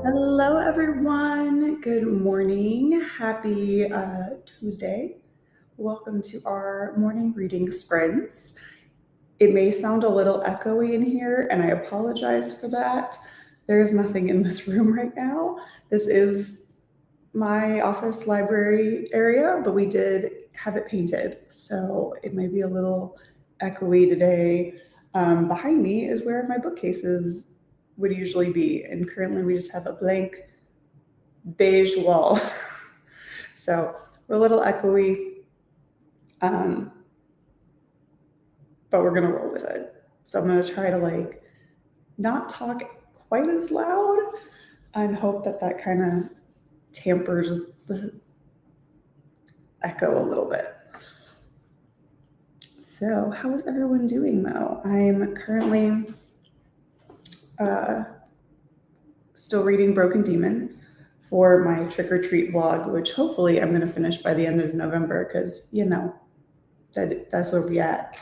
Hello, everyone. Good morning. Happy Tuesday. Welcome to our morning reading sprints. It may sound a little echoey in here, and I apologize for that. There is nothing in this room right now. This is my office library area, but we did have it painted, so it may be a little echoey today. Behind me is where my bookcases would usually be, and currently we just have a blank beige wall. So we're a little echoey, but we're gonna roll with it. So I'm gonna try to not talk quite as loud and hope that kind of tampers the echo a little bit. So how is everyone doing though? I'm currently still reading Broken Demon for my trick-or-treat vlog, which hopefully I'm going to finish by the end of November because, that's where we at.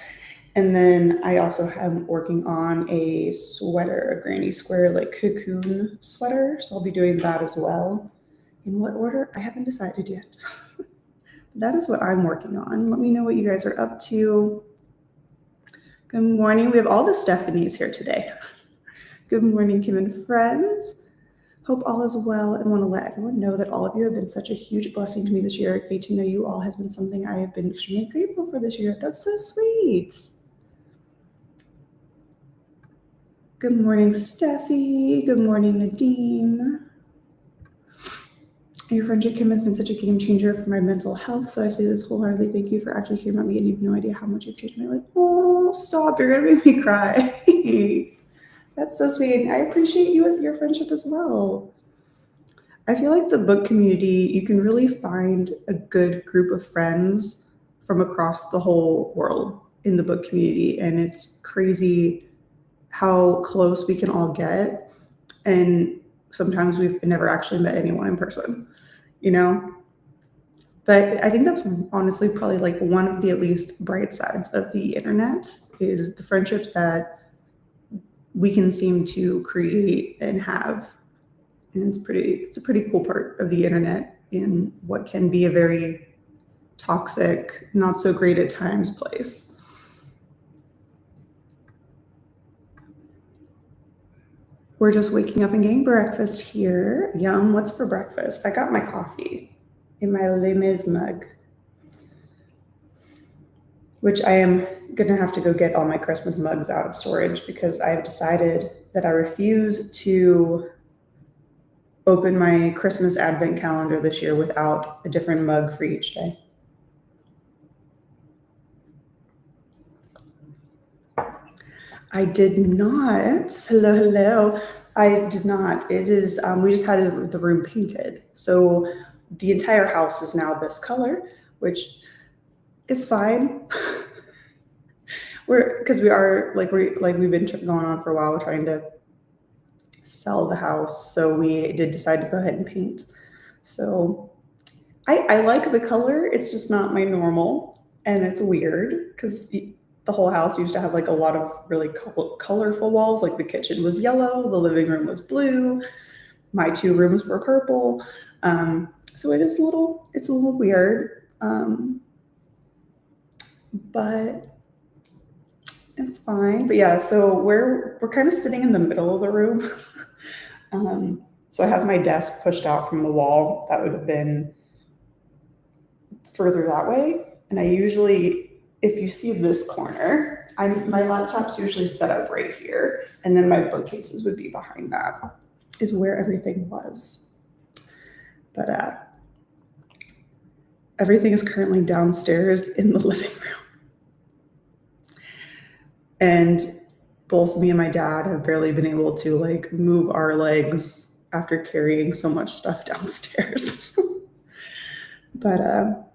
And then I also am working on a sweater, a granny square, cocoon sweater. So I'll be doing that as well. In what order? I haven't decided yet. That is what I'm working on. Let me know what you guys are up to. Good morning. We have all the Stephanies here today. Good morning, Kim and friends. Hope all is well and want to let everyone know that all of you have been such a huge blessing to me this year. Getting to know you all has been something I have been extremely grateful for this year. That's so sweet. Good morning, Steffi. Good morning, Nadeem. Your friendship, Kim, has been such a game changer for my mental health. So I say this wholeheartedly. Thank you for actually caring about me, and you have no idea how much you've changed my life. Oh, stop. You're going to make me cry. That's so sweet. I appreciate you and your friendship as well. I feel like the book community, you can really find a good group of friends from across the whole world in the book community. And it's crazy how close we can all get. And sometimes we've never actually met anyone in person, But I think that's honestly probably one of the at least bright sides of the internet is the friendships that we can seem to create and have. And it's a pretty cool part of the internet in what can be a very toxic, not so great at times place. We're just waking up and getting breakfast here. Yum, what's for breakfast? I got my coffee in my Les Mis mug, which I am gonna have to go get all my Christmas mugs out of storage because I have decided that I refuse to open my Christmas advent calendar this year without a different mug for each day. I did not. Hello. I did not. It is, we just had the room painted. So the entire house is now this color, which is fine. Because we've been going on for a while. We're trying to sell the house. So we did decide to go ahead and paint. So I like the color. It's just not my normal. And it's weird because the whole house used to have a lot of really colorful walls. Like the kitchen was yellow, the living room was blue, my 2 rooms were purple. So it's a little weird, but it's fine. But yeah, so we're kind of sitting in the middle of the room. So I have my desk pushed out from the wall. That would have been further that way. And I usually, if you see this corner, my laptop's usually set up right here, and then my bookcases would be behind that, is where everything was. But everything is currently downstairs in the living room. And both me and my dad have barely been able to move our legs after carrying so much stuff downstairs. But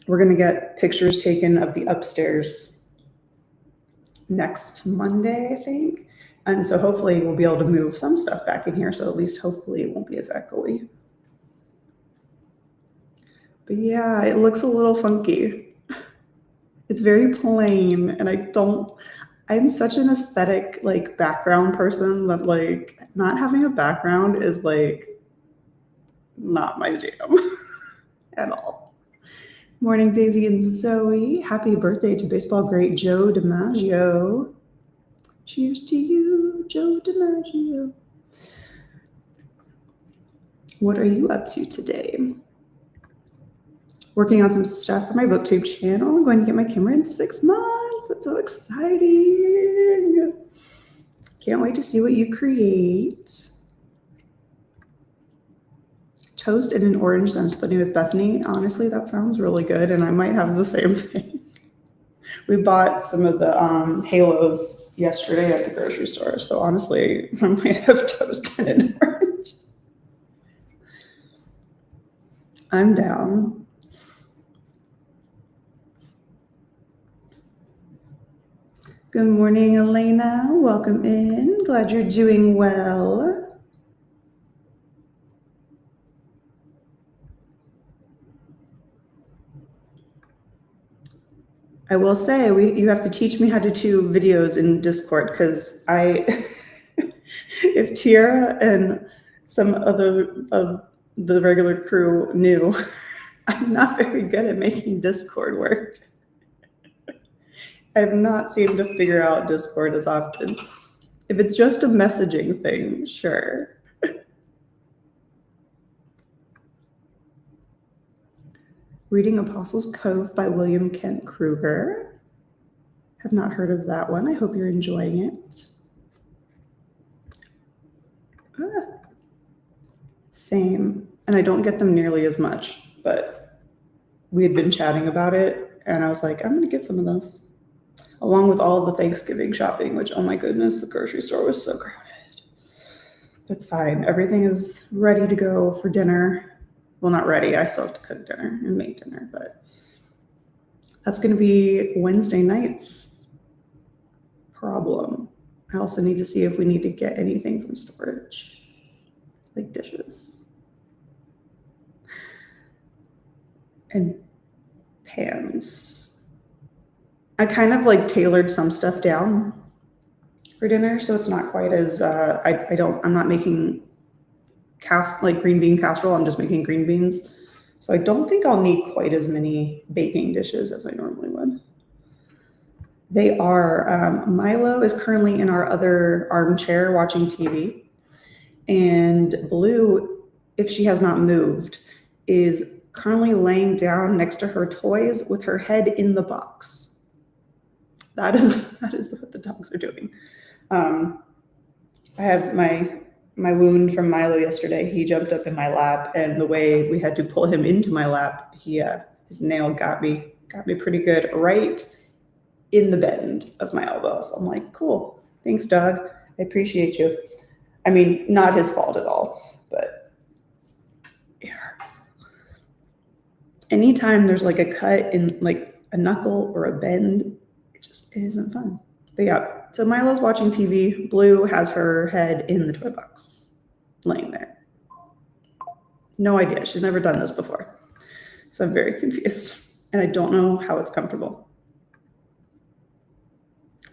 we're going to get pictures taken of the upstairs next Monday, I think. And so hopefully we'll be able to move some stuff back in here. So at least hopefully it won't be as echoey. But yeah, it looks a little funky. It's very plain, and I'm such an aesthetic like background person that like not having a background is like not my jam at all. Morning, Daisy and Zoe. Happy birthday to baseball great Joe DiMaggio. Cheers to you, Joe DiMaggio. What are you up to today? Working on some stuff for my booktube channel. I'm going to get my camera in 6 months. That's so exciting. Can't wait to see what you create. Toast and an orange that I'm splitting with Bethany. Honestly, that sounds really good, and I might have the same thing. We bought some of the halos yesterday at the grocery store, so honestly, I might have toast and an orange. I'm down. Good morning, Elena. Welcome in. Glad you're doing well. I will say you have to teach me how to do videos in Discord because if Tiara and some other of the regular crew knew, I'm not very good at making Discord work. I have not seemed to figure out Discord as often. If it's just a messaging thing, sure. Reading Apostles' Cove by William Kent Kruger. Have not heard of that one. I hope you're enjoying it. Same. And I don't get them nearly as much, but we had been chatting about it, and I was like, I'm going to get some of those. Along with all of the Thanksgiving shopping, which, oh my goodness, the grocery store was so crowded. It's fine. Everything is ready to go for dinner. Well, not ready. I still have to cook dinner and make dinner, but that's going to be Wednesday night's problem. I also need to see if we need to get anything from storage, like dishes and pans. I kind of like tailored some stuff down for dinner, so it's not quite as I'm not making green bean casserole. I'm just making green beans, so I don't think I'll need quite as many baking dishes as I normally would. They are Milo is currently in our other armchair watching TV, and Blue, if she has not moved, is currently laying down next to her toys with her head in the box. That is what the dogs are doing. I have my wound from Milo yesterday. He jumped up in my lap, and the way we had to pull him into my lap, his nail got me pretty good right in the bend of my elbow. So I'm like, cool, thanks, dog. I appreciate you. I mean, not his fault at all, but it hurts. Anytime there's like a cut in like a knuckle or a bend, it isn't fun. But yeah, so Milo's watching TV. Blue has her head in the toy box, laying there. No idea. She's never done this before. So I'm very confused. And I don't know how it's comfortable.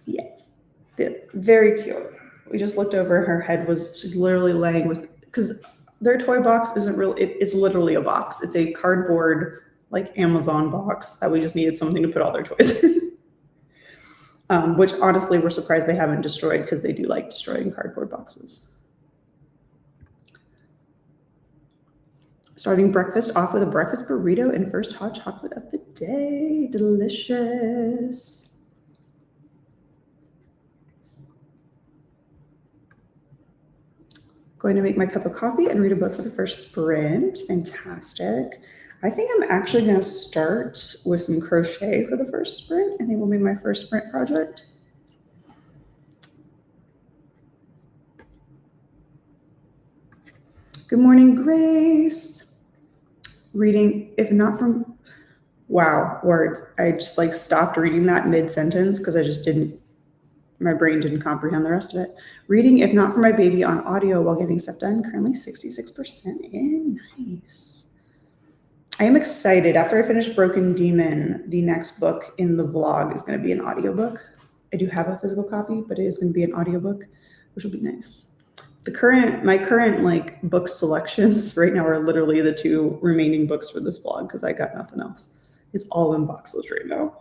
Yes. Very cute. We just looked over. Her head she's literally laying because their toy box isn't really, it's literally a box. It's a cardboard, like Amazon box that we just needed something to put all their toys in. Which honestly, we're surprised they haven't destroyed because they do like destroying cardboard boxes. Starting breakfast off with a breakfast burrito and first hot chocolate of the day. Delicious. Going to make my cup of coffee and read a book for the first sprint. Fantastic. I think I'm actually going to start with some crochet for the first sprint, and it will be my first sprint project. Good morning, Grace. Reading, if not from, wow, words. I just like stopped reading that mid-sentence because my brain didn't comprehend the rest of it. Reading, if not for my baby, on audio while getting stuff done. Currently 66% in. Nice. I am excited. After I finish Broken Demon, the next book in the vlog is going to be an audiobook. I do have a physical copy, but it is going to be an audiobook, which will be nice. My current like book selections right now are literally the 2 remaining books for this vlog because I got nothing else. It's all in boxes right now.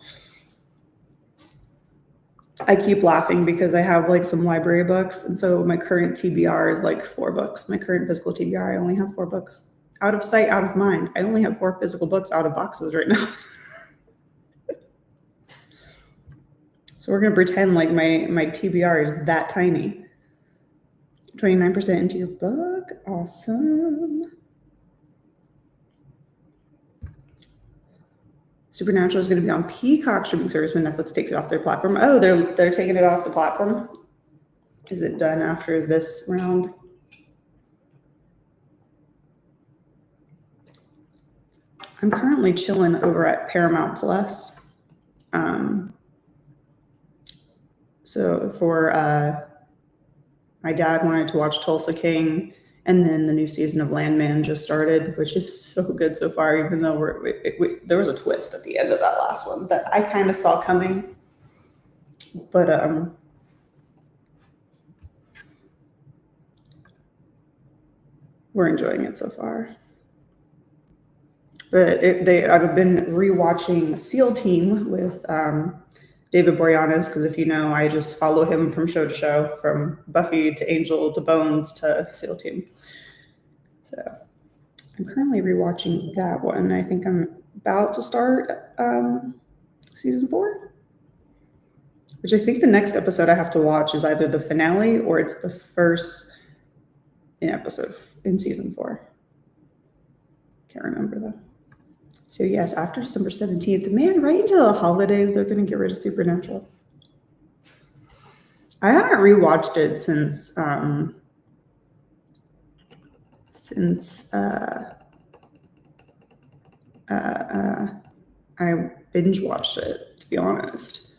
I keep laughing because I have like some library books, and so my current TBR is like 4 books. My current physical TBR, I only have 4 books. Out of sight, out of mind. I only have 4 physical books out of boxes right now. So we're gonna pretend like my TBR is that tiny. 29% into your book, awesome. Supernatural is going to be on Peacock streaming service when Netflix takes it off their platform. Oh, they're taking it off the platform. Is it done after this round? I'm currently chilling over at Paramount Plus. So for my dad wanted to watch Tulsa King, and then the new season of Landman just started, which is so good so far, even though there was a twist at the end of that last one that I kind of saw coming. But we're enjoying it so far. But I've been rewatching SEAL Team with David Boreanaz, because if you know, I just follow him from show to show, from Buffy to Angel to Bones to SEAL Team. So I'm currently rewatching that one. I think I'm about to start season 4, which I think the next episode I have to watch is either the finale or it's the first episode in season 4. Can't remember though. So yes, after December 17th, man, right into the holidays, they're going to get rid of Supernatural. I haven't rewatched it since I binge watched it, to be honest.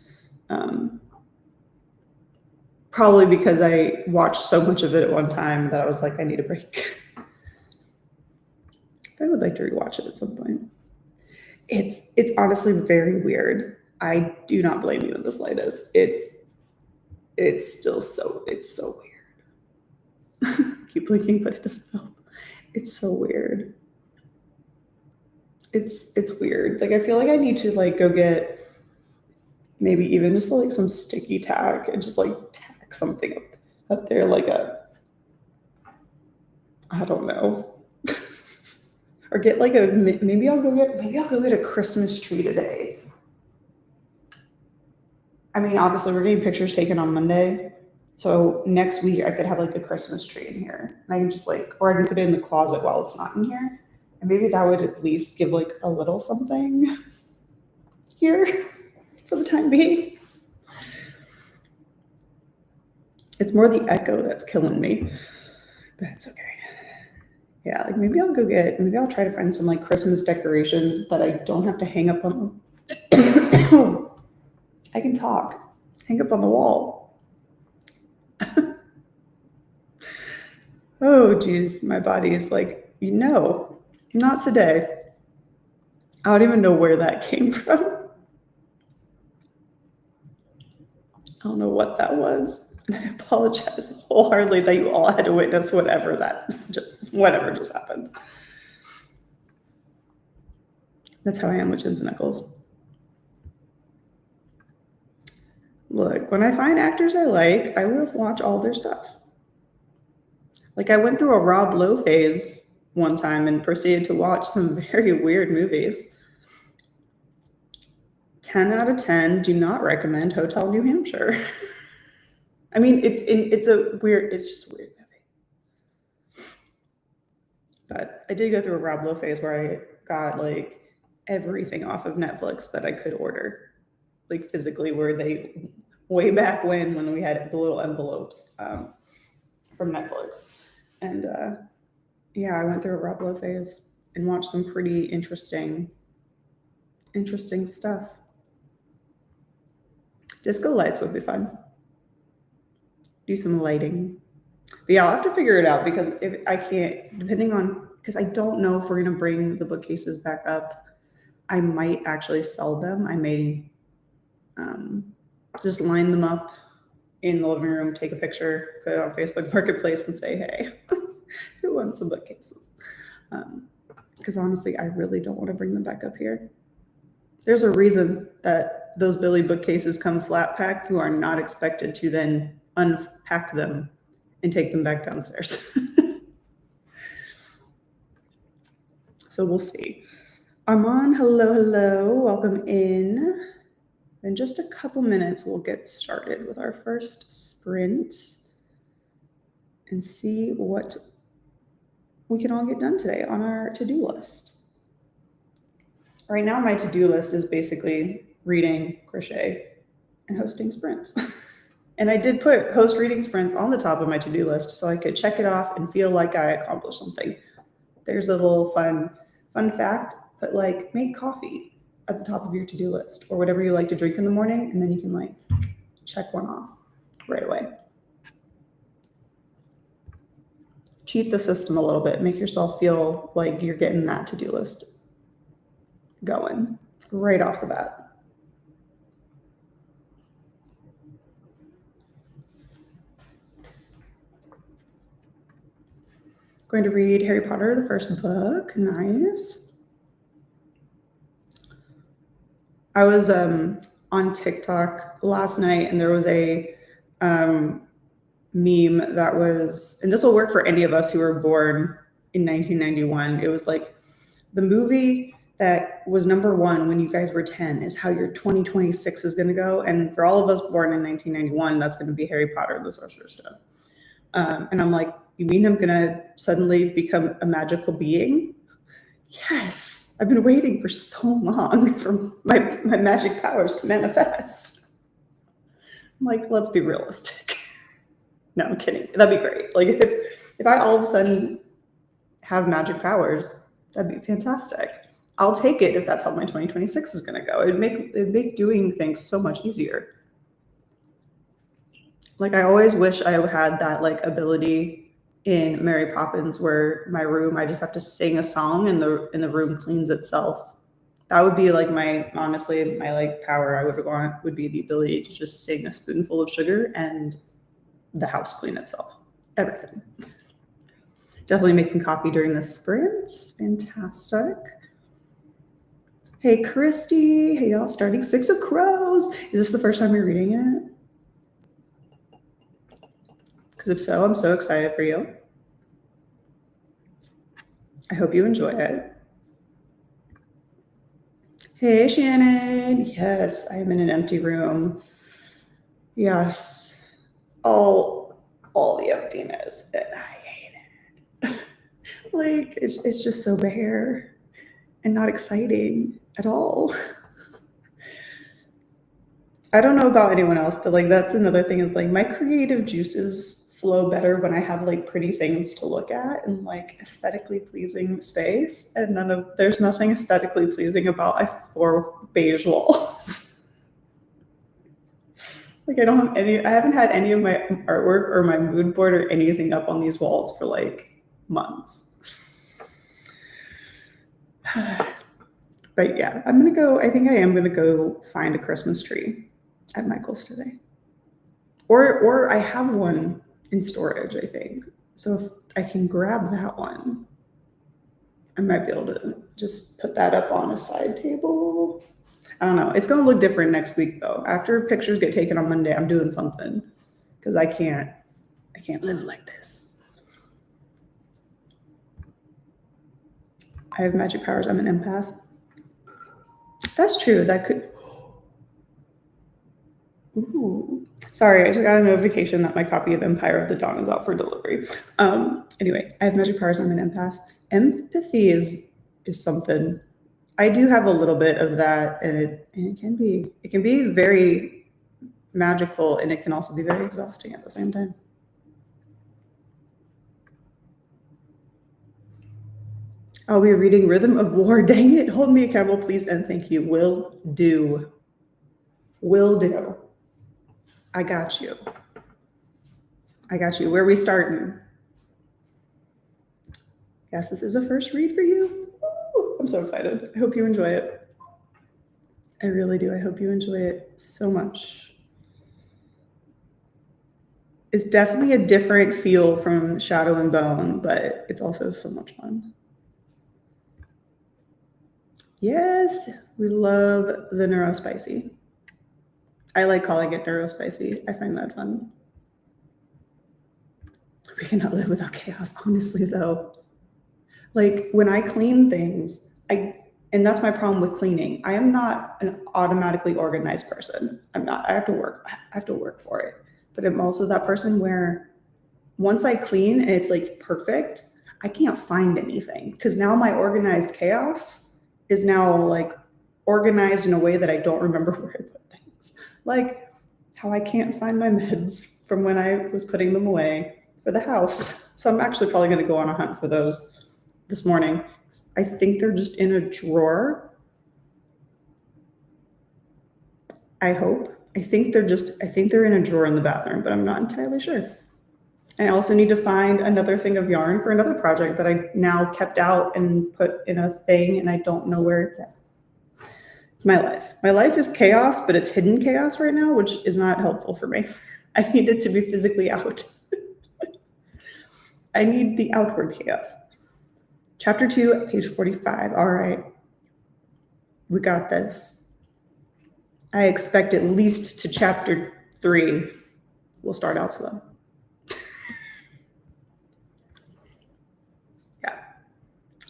Probably because I watched so much of it at one time that I was like, I need a break. I would like to rewatch it at some point. It's honestly very weird. I do not blame you in the slightest. It's so weird. Keep blinking, but it doesn't help. It's so weird. It's weird. Like I feel like I need to like go get maybe even just like some sticky tack and just like tack something up there, like I don't know. Or get like maybe I'll go get a Christmas tree today. I mean, obviously we're getting pictures taken on Monday. So next week I could have like a Christmas tree in here. And I can just like, or I can put it in the closet while it's not in here. And maybe that would at least give like a little something here for the time being. It's more the echo that's killing me, but it's okay. Yeah, like maybe I'll try to find some like Christmas decorations that I don't have to hang up on. I can talk. Hang up on the wall. Oh, geez, my body is like, not today. I don't even know where that came from. I don't know what that was. And I apologize wholeheartedly that you all had to witness whatever just happened. That's how I am with Jensen Ackles. Look, when I find actors I like, I will watch all their stuff. Like I went through a Rob Lowe phase one time and proceeded to watch some very weird movies. 10 out of 10, do not recommend Hotel New Hampshire. I mean, it's just a weird movie. But I did go through a Rob Lowe phase where I got like everything off of Netflix that I could order, like physically, where they, way back when we had the little envelopes from Netflix. And yeah, I went through a Rob Lowe phase and watched some pretty interesting stuff. Disco lights would be fun. Do some lighting. But yeah, I'll have to figure it out because if I can't, because I don't know if we're going to bring the bookcases back up. I might actually sell them. I may just line them up in the living room, take a picture, put it on Facebook Marketplace, and say, hey, who wants some bookcases? Because honestly, I really don't want to bring them back up here. There's a reason that those Billy bookcases come flat packed. You are not expected to then unpack them and take them back downstairs. So we'll see. Armand, hello, welcome in. In just a couple minutes, we'll get started with our first sprint and see what we can all get done today on our to-do list. Right now, my to-do list is basically reading, crochet, and hosting sprints. And I did put host reading sprints on the top of my to-do list so I could check it off and feel like I accomplished something. There's a little fun fact, but like make coffee at the top of your to-do list or whatever you like to drink in the morning, and then you can like check one off right away. Cheat the system a little bit, make yourself feel like you're getting that to-do list going right off the bat. Going to read Harry Potter, the first book. Nice. I was on TikTok last night, and there was a meme that was, and this will work for any of us who were born in 1991. It was like, the movie that was number one when you guys were 10 is how your 2026 is going to go. And for all of us born in 1991, that's going to be Harry Potter and the Sorcerer's Stone. And I'm like, you mean I'm going to suddenly become a magical being? Yes, I've been waiting for so long for my magic powers to manifest. I'm like, let's be realistic. No, I'm kidding. That'd be great. Like if I all of a sudden have magic powers, that'd be fantastic. I'll take it if that's how my 2026 is going to go. It'd make doing things so much easier. Like I always wish I had that like ability in Mary Poppins where my room, I just have to sing a song and the room cleans itself. That would be like honestly, my like power I would want would be the ability to just sing a spoonful of sugar and the house clean itself. Everything. Definitely making coffee during the sprint. Fantastic. Hey, Christy. Hey, y'all. Starting Six of Crows. Is this the first time you're reading it? Because if so, I'm so excited for you. I hope you enjoy it. Hey, Shannon. Yes, I am in an empty room. Yes. All the emptiness. And I hate it. Like, it's just so bare and not exciting at all. I don't know about anyone else, but like that's another thing is like my creative juices flow better when I have like pretty things to look at and like aesthetically pleasing space. And there's nothing aesthetically pleasing about 4 beige walls. Like I haven't had any of my artwork or my mood board or anything up on these walls for like months. But yeah, I think I am gonna go find a Christmas tree at Michael's today. Or I have one in storage, I think. So if I can grab that one, I might be able to just put that up on a side table. I don't know. It's going to look different next week though. After pictures get taken on Monday, I'm doing something because I can't live like this. I have magic powers. I'm an empath. That's true. That could. Ooh. Sorry, I just got a notification that my copy of Empire of the Dawn is out for delivery. Anyway, I have magic powers. I'm an empath. Empathy is something. I do have a little bit of that, and it can be very magical, and it can also be very exhausting at the same time. I'll be reading Rhythm of War. Dang it! Hold me accountable, please, and thank you. Will do. Will do. I got you. Where are we starting? Yes, this is a first read for you. Woo! I'm so excited. I hope you enjoy it. I really do. I hope you enjoy it so much. It's definitely a different feel from Shadow and Bone, but it's also so much fun. Yes, we love the neurospicy. I like calling it neurospicy. I find that fun. We cannot live without chaos, honestly, though. Like when I clean things, and that's my problem with cleaning. I am not an automatically organized person. I'm not. I have to work. I have to work for it. But I'm also that person where once I clean and it's like perfect, I can't find anything because now my organized chaos is now like organized in a way that I don't remember where I put things. Like how I can't find my meds from when I was putting them away for the house. So I'm actually probably going to go on a hunt for those this morning. I think they're just in a drawer. I hope. I think they're in a drawer in the bathroom, but I'm not entirely sure. I also need to find another thing of yarn for another project that I now kept out and put in a thing, and I don't know where it's at. It's my life. My life is chaos, but it's hidden chaos right now, which is not helpful for me. I need it to be physically out. I need the outward chaos. Chapter 2, page 45. All right. We got this. I expect at least to chapter 3. We'll start out slow. Yeah.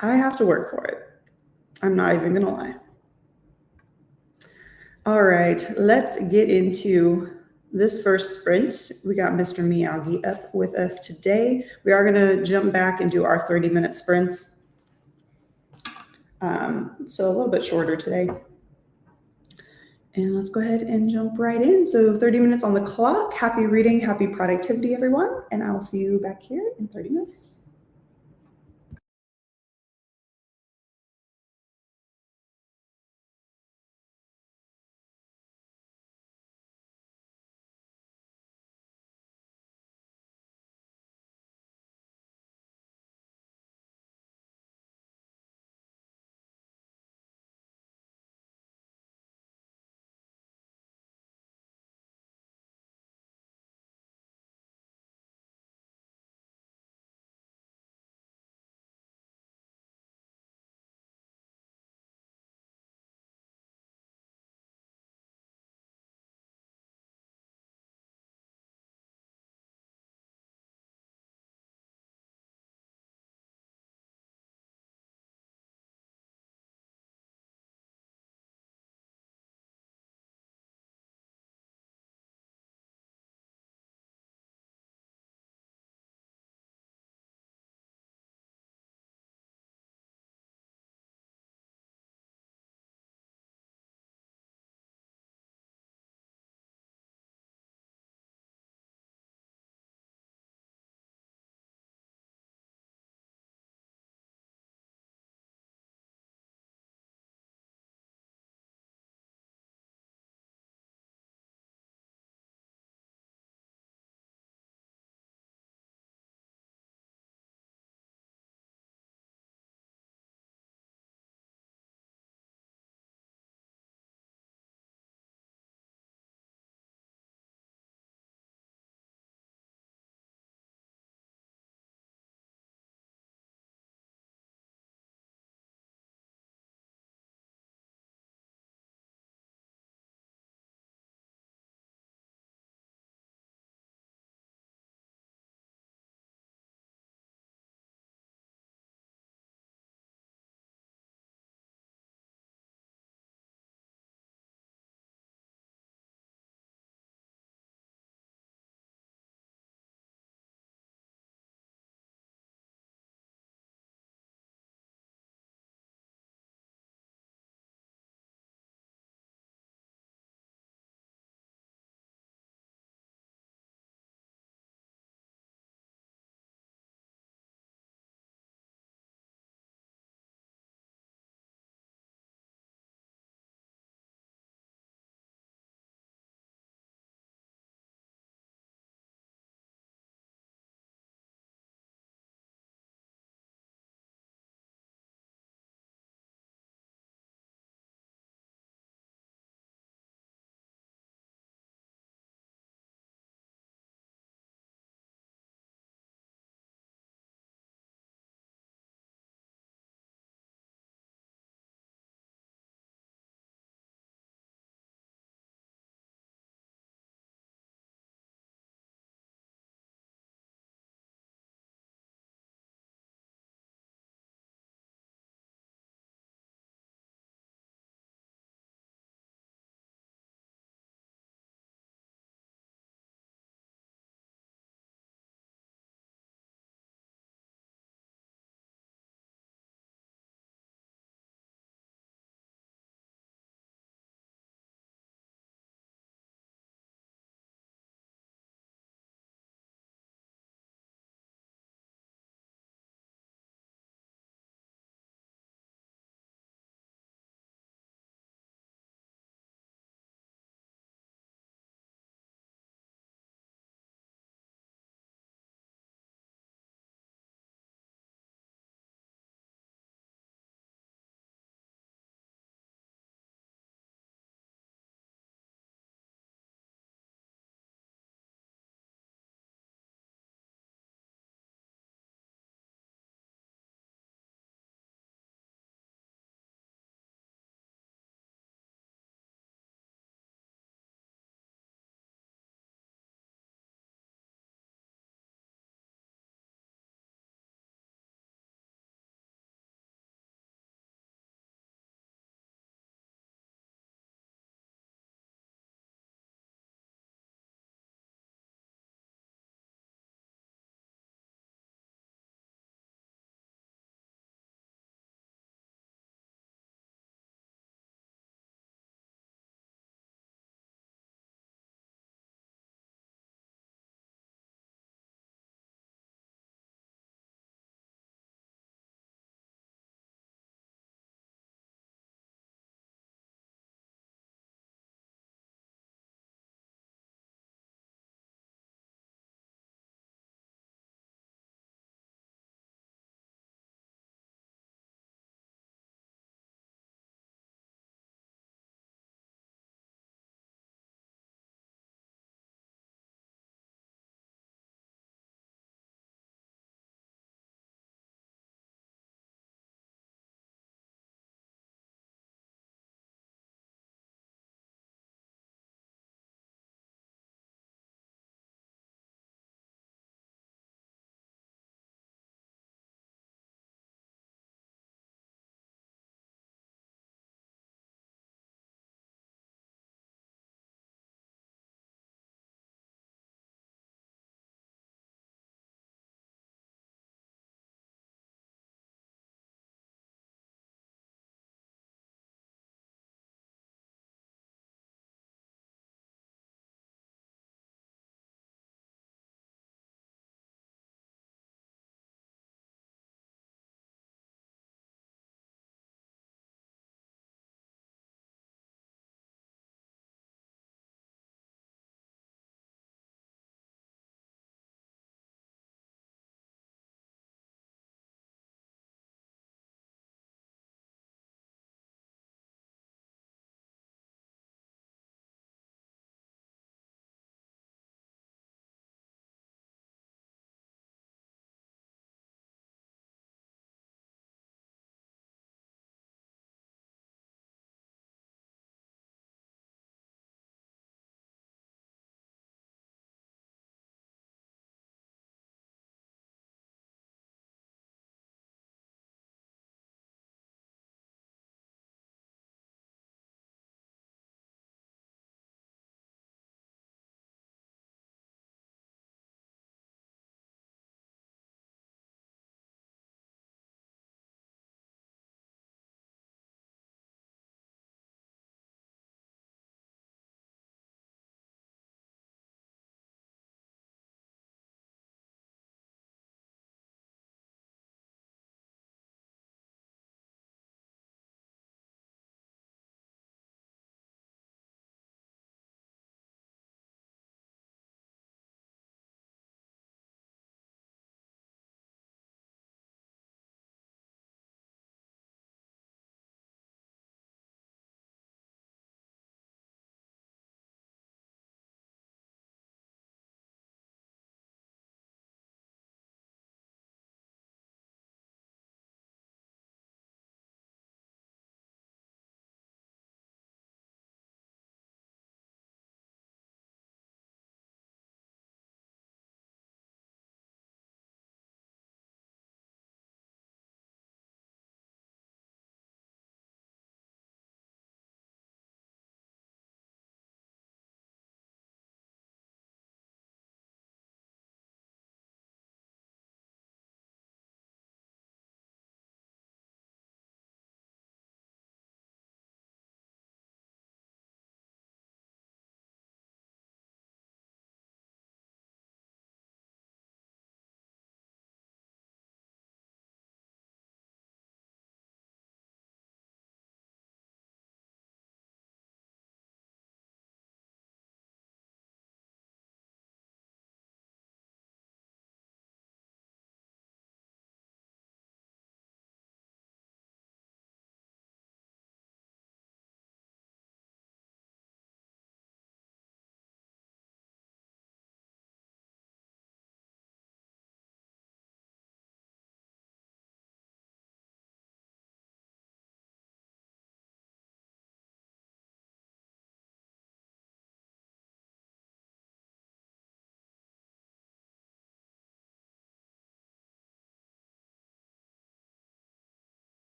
I have to work for it. I'm not even going to lie. All right, let's get into this first sprint. We got Mr. Miyagi up with us today. We are going to jump back and do our 30-minute sprints. So a little bit shorter today. And let's go ahead and jump right in. So 30 minutes on the clock. Happy reading, happy productivity, everyone. And I'll see you back here in 30 minutes.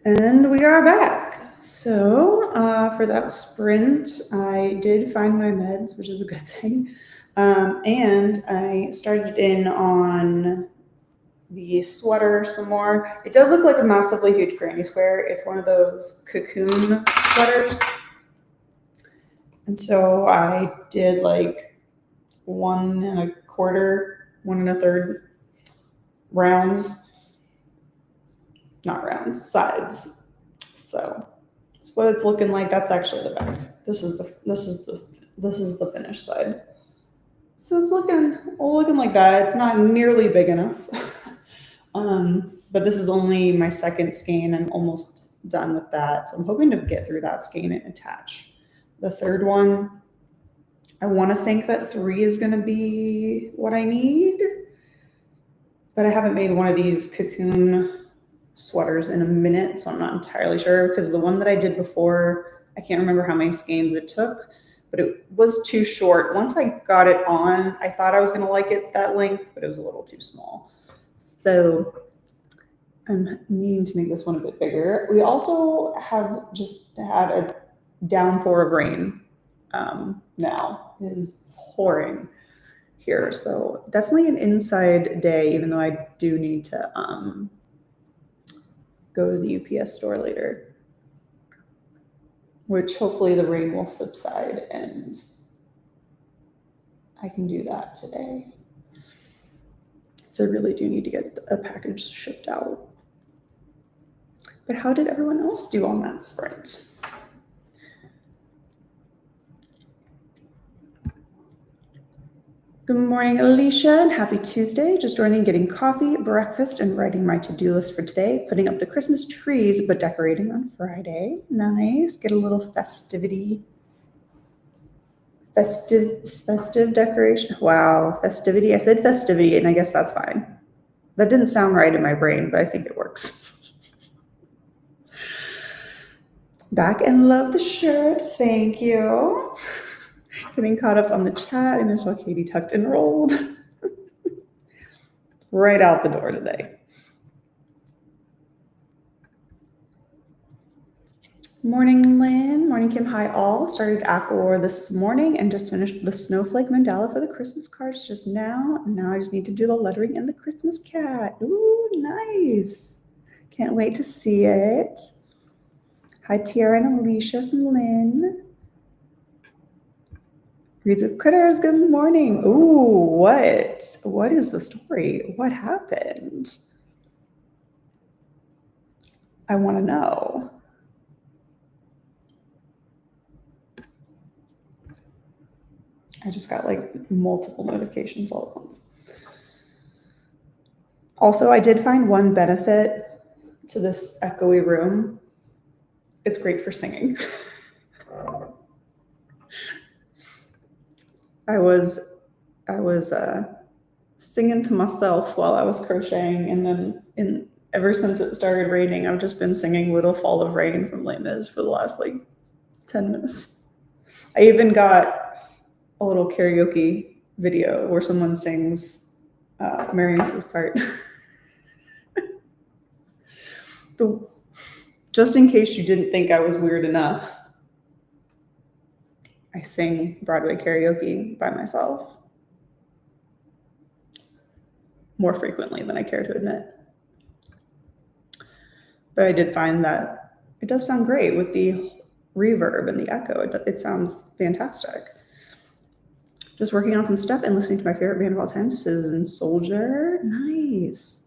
And we are back. So for that sprint, I did find my meds, which is a good thing. And I started in on the sweater some more. It does look like a massively huge granny square. It's one of those cocoon sweaters. And so I did like 1 1/4, 1 1/3 rounds, not rounds, sides. So that's what it's looking like. That's actually the back. This is the finished side. So it's looking like that. It's not nearly big enough. But this is only my second skein. I'm almost done with that. So I'm hoping to get through that skein and attach. The third one, I want to think that 3 is going to be what I need. But I haven't made one of these cocoon sweaters in a minute, so I'm not entirely sure, because the one that I did before, I can't remember how many skeins it took, but it was too short. Once I got it on, I thought I was going to like it that length, but it was a little too small. So I'm needing to make this one a bit bigger. We also have just had a downpour of rain now. It is pouring here, so definitely an inside day, even though I do need to go to the UPS store later, which hopefully the rain will subside and I can do that today. So I really do need to get a package shipped out. But how did everyone else do on that sprint? Good morning, Alicia, and happy Tuesday. Just joining, getting coffee, breakfast, and writing my to-do list for today. Putting up the Christmas trees, but decorating on Friday. Nice. Get a little festive decoration. Wow, festivity. I said festivity, and I guess that's fine. That didn't sound right in my brain, but I think it works. Back and love the shirt. Thank you. Getting caught up on the chat. I miss while Katie tucked and rolled. Right out the door today. Morning, Lynn. Morning, Kim. Hi, all. Started Aqua this morning and just finished the snowflake mandala for the Christmas cards just now. Now I just need to do the lettering and the Christmas cat. Ooh, nice. Can't wait to see it. Hi, Tiara and Alicia from Lynn. Reads of Critters, good morning. Ooh, what? What is the story? What happened? I want to know. I just got like multiple notifications all at once. Also, I did find one benefit to this echoey room. It's great for singing. I was singing to myself while I was crocheting, and then ever since it started raining, I've just been singing Little Fall of Rain from Les Mis for the last like 10 minutes. I even got a little karaoke video where someone sings Marius's part. Just in case you didn't think I was weird enough, I sing Broadway karaoke by myself more frequently than I care to admit. But I did find that it does sound great with the reverb and the echo. It sounds fantastic. Just working on some stuff and listening to my favorite band of all time, Citizen Soldier. Nice.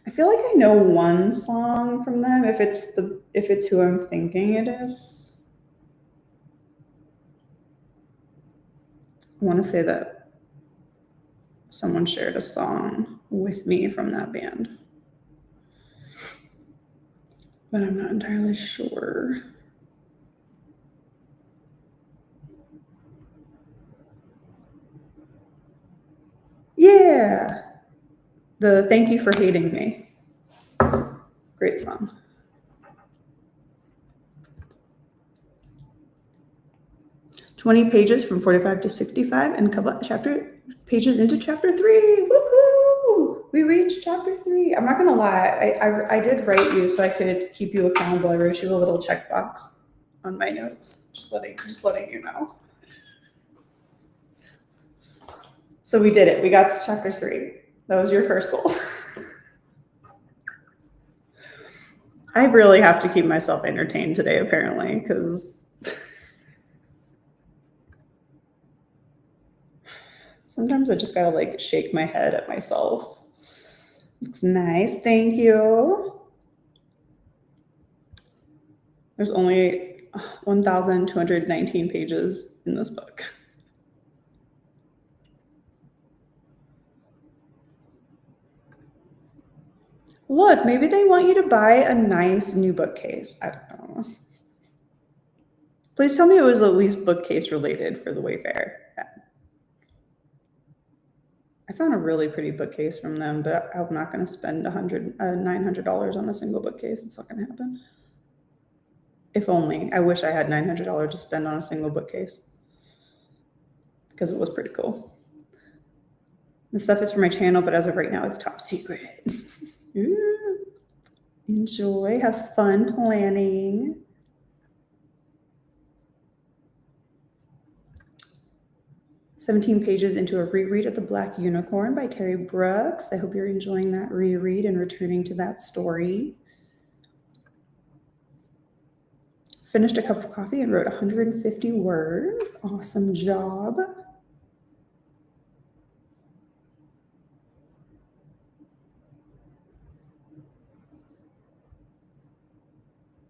I feel like I know one song from them, if it's who I'm thinking it is. I want to say that someone shared a song with me from that band, but I'm not entirely sure. Yeah. The Thank You for Hating Me. Great song. "20 pages from 45 to 65 and a couple pages into chapter 3. Woohoo! We reached chapter 3. I'm not gonna lie, I did write you so I could keep you accountable. I wrote you a little checkbox on my notes, just letting you know. So we did it. We got to chapter 3. That was your first goal. I really have to keep myself entertained today, apparently, because sometimes I just gotta like shake my head at myself. Looks nice. Thank you. There's only 1,219 pages in this book. Look, maybe they want you to buy a nice new bookcase. I don't know. Please tell me it was at least bookcase related for the Wayfair. Yeah. I found a really pretty bookcase from them, but I'm not going to spend $900 on a single bookcase. It's not going to happen. If only. I wish I had $900 to spend on a single bookcase because it was pretty cool. The stuff is for my channel, but as of right now, it's top secret. Enjoy, have fun planning. "17 pages into a reread of The Black Unicorn" by Terry Brooks. I hope you're enjoying that reread and returning to that story. Finished a cup of coffee and wrote 150 words. Awesome job.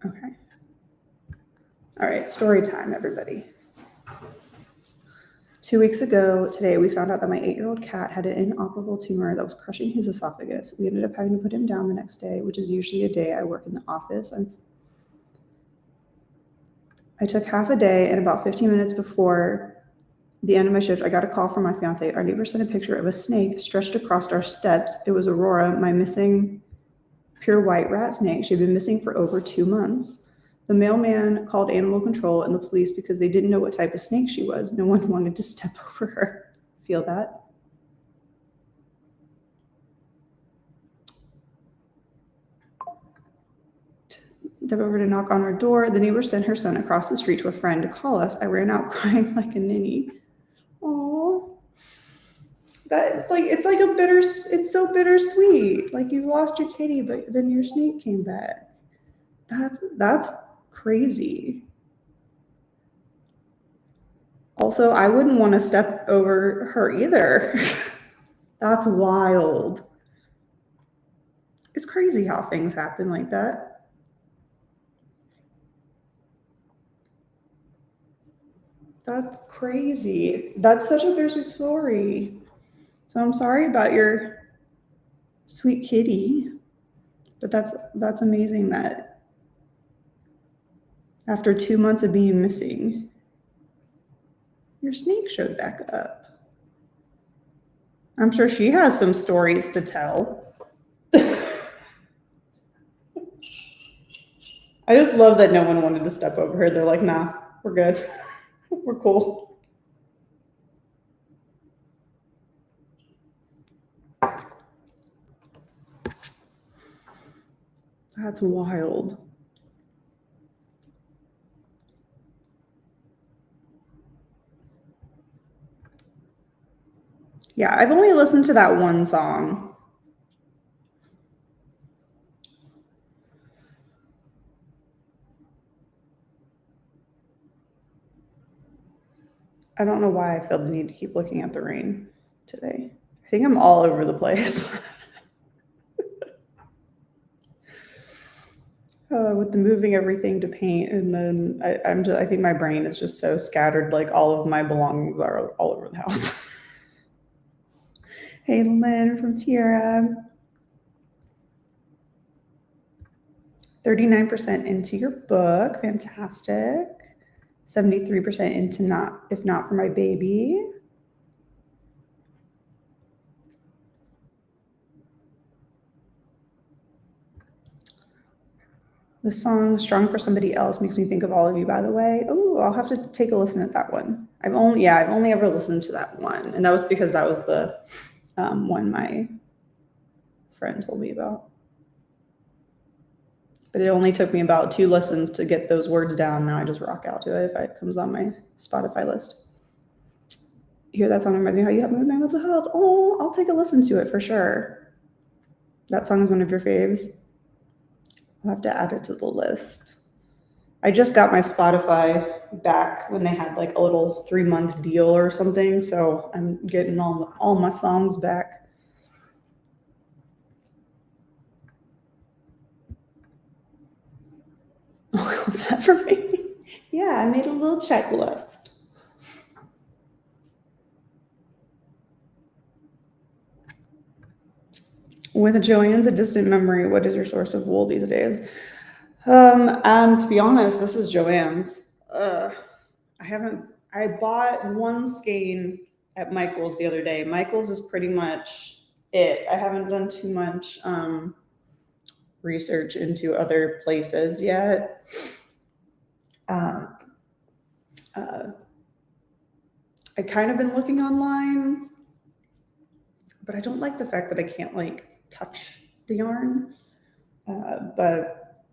Okay. All right, story time, everybody. 2 weeks ago today, we found out that my 8-year-old cat had an inoperable tumor that was crushing his esophagus. We ended up having to put him down the next day, which is usually a day I work in the office. I took half a day, and about 15 minutes before the end of my shift, I got a call from my fiance. Our neighbor sent a picture of a snake stretched across our steps. It was Aurora, my missing pure white rat snake. She'd been missing for over 2 months. The mailman called animal control and the police because they didn't know what type of snake she was. No one wanted to step over her. Feel that? Step over to knock on our door. The neighbor sent her son across the street to a friend to call us. I ran out crying like a ninny. Aww. It's like it's so bittersweet. Like you lost your kitty, but then your snake came back. That's crazy. Also, I wouldn't want to step over her either. That's wild. It's crazy how things happen like that. That's crazy. That's such a bittersweet story. So I'm sorry about your sweet kitty, but that's amazing that after 2 months of being missing, your snake showed back up. I'm sure she has some stories to tell. I just love that no one wanted to step over her. They're like, nah, we're good. We're cool. That's wild. Yeah, I've only listened to that one song. I don't know why I feel the need to keep looking at the rain today. I think I'm all over the place. With the moving everything to paint, and then I think my brain is just so scattered, like all of my belongings are all over the house. Hey, Lynn from Tierra. 39% into your book. Fantastic. 73% into not, if not for my baby. The song "Strong for Somebody Else" makes me think of all of you, by the way. Oh, I'll have to take a listen at that one. I've only ever listened to that one. And that was because that was the one my friend told me about. But it only took me about 2 listens to get those words down. Now I just rock out to it if it comes on my Spotify list. Hear that song reminds me how you help me with my mental health. Oh, I'll take a listen to it for sure. That song is one of your faves. I'll have to add it to the list. I just got my Spotify back when they had like a little 3-month deal or something. So I'm getting all my songs back. Oh, that for me. Yeah, I made a little checklist. With Joanne's a distant memory, what is your source of wool these days? To be honest, this is Joanne's. I bought one skein at Michael's the other day. Michael's is pretty much it. I haven't done too much research into other places yet. I kind of been looking online, but I don't like the fact that I can't like touch the yarn. But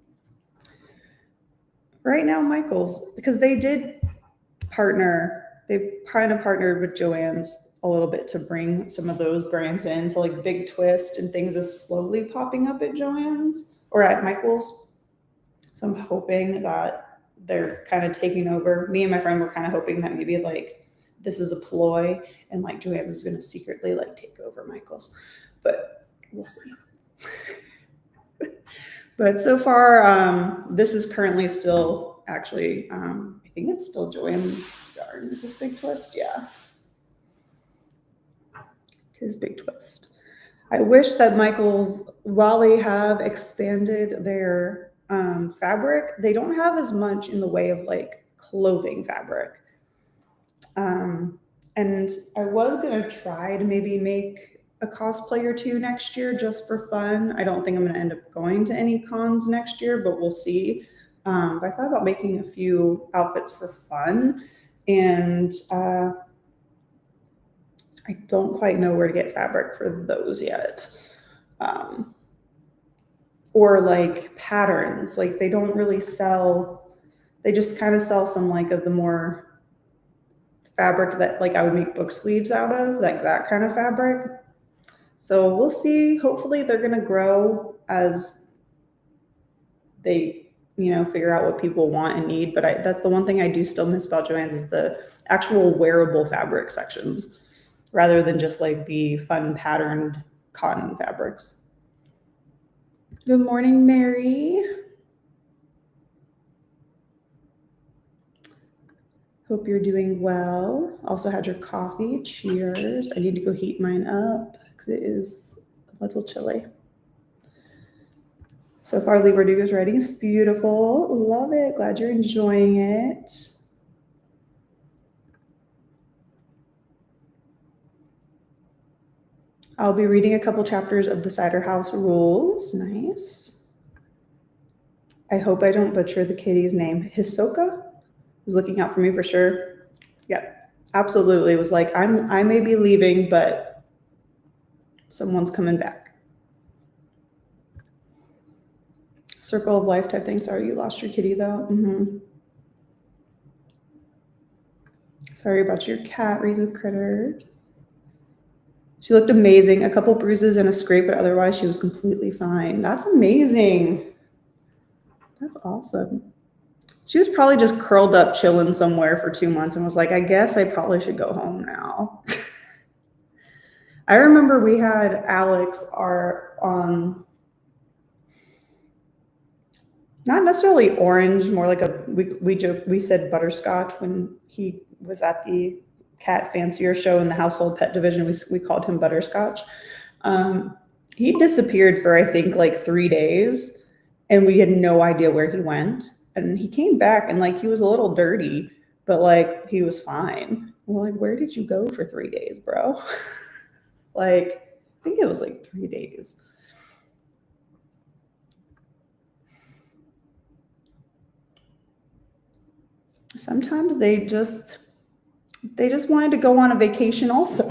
right now, Michael's, because they did partner, they kind of partnered with Joann's a little bit to bring some of those brands in. So like Big Twist and things is slowly popping up at Joann's or at Michael's. So I'm hoping that they're kind of taking over. Me and my friend were kind of hoping that maybe like this is a ploy and like Joann's is going to secretly like take over Michael's, but we'll see. But so far, this is currently still actually, I think it's still Joann's yarn. Is this Big Twist? Yeah. It is Big Twist. I wish that Michael's, while they have expanded their fabric, they don't have as much in the way of like clothing fabric. And I was going to try to maybe make a cosplay or 2 next year just for fun. I don't think I'm going to end up going to any cons next year, but we'll see. But I thought about making a few outfits for fun, and I don't quite know where to get fabric for those yet. Or like patterns, like they don't really sell, they just kind of sell some like of the more fabric that like I would make book sleeves out of, like that kind of fabric. So we'll see. Hopefully they're going to grow as they, figure out what people want and need. But that's the one thing I do still miss about Joann's is the actual wearable fabric sections rather than just like the fun patterned cotton fabrics. Good morning, Mary. Hope you're doing well. Also had your coffee. Cheers. I need to go heat mine up because it is a little chilly. So far, Lee Verdugo's writing is beautiful. Love it. Glad you're enjoying it. I'll be reading a couple chapters of the Cider House Rules. Nice. I hope I don't butcher the kitty's name. Hisoka was looking out for me for sure. Yeah, absolutely. It was like, I may be leaving, but someone's coming back. Circle of life type thing. Sorry, you lost your kitty though. Sorry about your cat raised with critters. She looked amazing. A couple bruises and a scrape, but otherwise she was completely fine. That's amazing. That's awesome. She was probably just curled up chilling somewhere for 2 months and was like, I guess I probably should go home now. I remember we had Alex, not necessarily orange, more like we said butterscotch when he was at the cat fancier show in the household pet division. We called him Butterscotch. He disappeared for I think like 3 days and we had no idea where he went. And he came back and like he was a little dirty, but like he was fine. We're like, where did you go for 3 days, bro? Like, I think it was like 3 days. Sometimes they just wanted to go on a vacation also.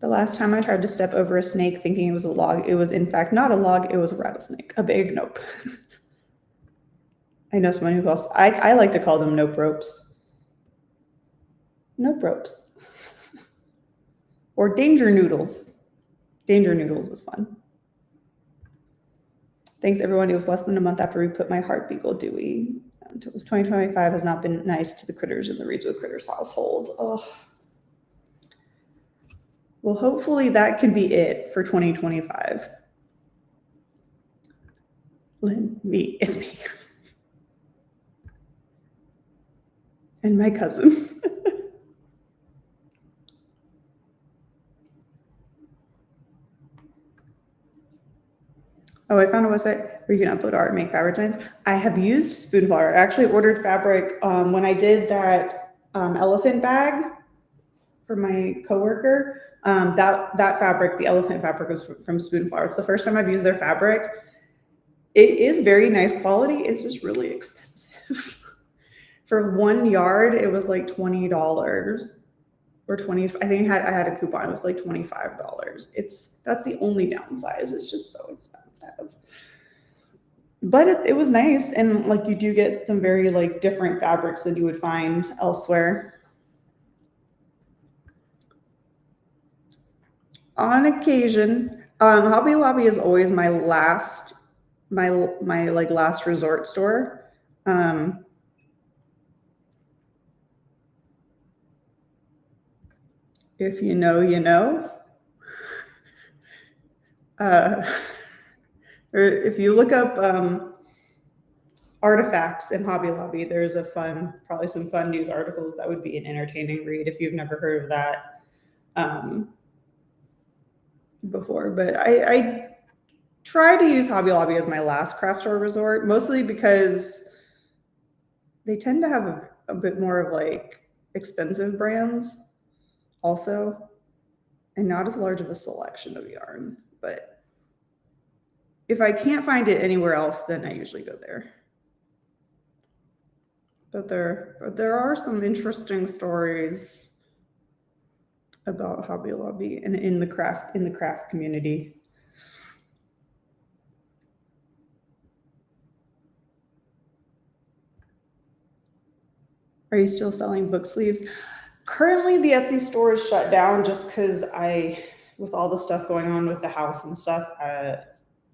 The last time I tried to step over a snake thinking it was a log, it was in fact not a log, it was a rattlesnake. A big nope. I know someone who calls, I like to call them nope ropes. Nope ropes. Or danger noodles. Danger noodles is fun. Thanks everyone. It was less than a month after we put my heart beagle Dewey. 2025 has not been nice to the critters in the Reads with Critters household. Oh. Well, hopefully that can be it for 2025. Lynn, me, it's me. And my cousin. Oh, I found a website where you can upload art and make fabric designs. I have used Spoonflower. I actually ordered fabric when I did that elephant bag for my coworker. That fabric, the elephant fabric, was from Spoonflower. It's the first time I've used their fabric. It is very nice quality. It's just really expensive. For 1 yard, it was like $20 or 20. I think I had a coupon. It was like $25. That's the only downside. It's just so expensive. But it was nice, and like you do get some very like different fabrics than you would find elsewhere. On occasion, Hobby Lobby is always my last resort store. If you know, you know. Or if you look up artifacts in Hobby Lobby, there's probably some fun news articles that would be an entertaining read if you've never heard of that before. But I try to use Hobby Lobby as my last craft store resort, mostly because they tend to have a bit more of like expensive brands also, and not as large of a selection of yarn. But if I can't find it anywhere else, then I usually go there. But there are some interesting stories about Hobby Lobby and in the craft community. Are you still selling book sleeves? Currently, the Etsy store is shut down just because with all the stuff going on with the house and stuff,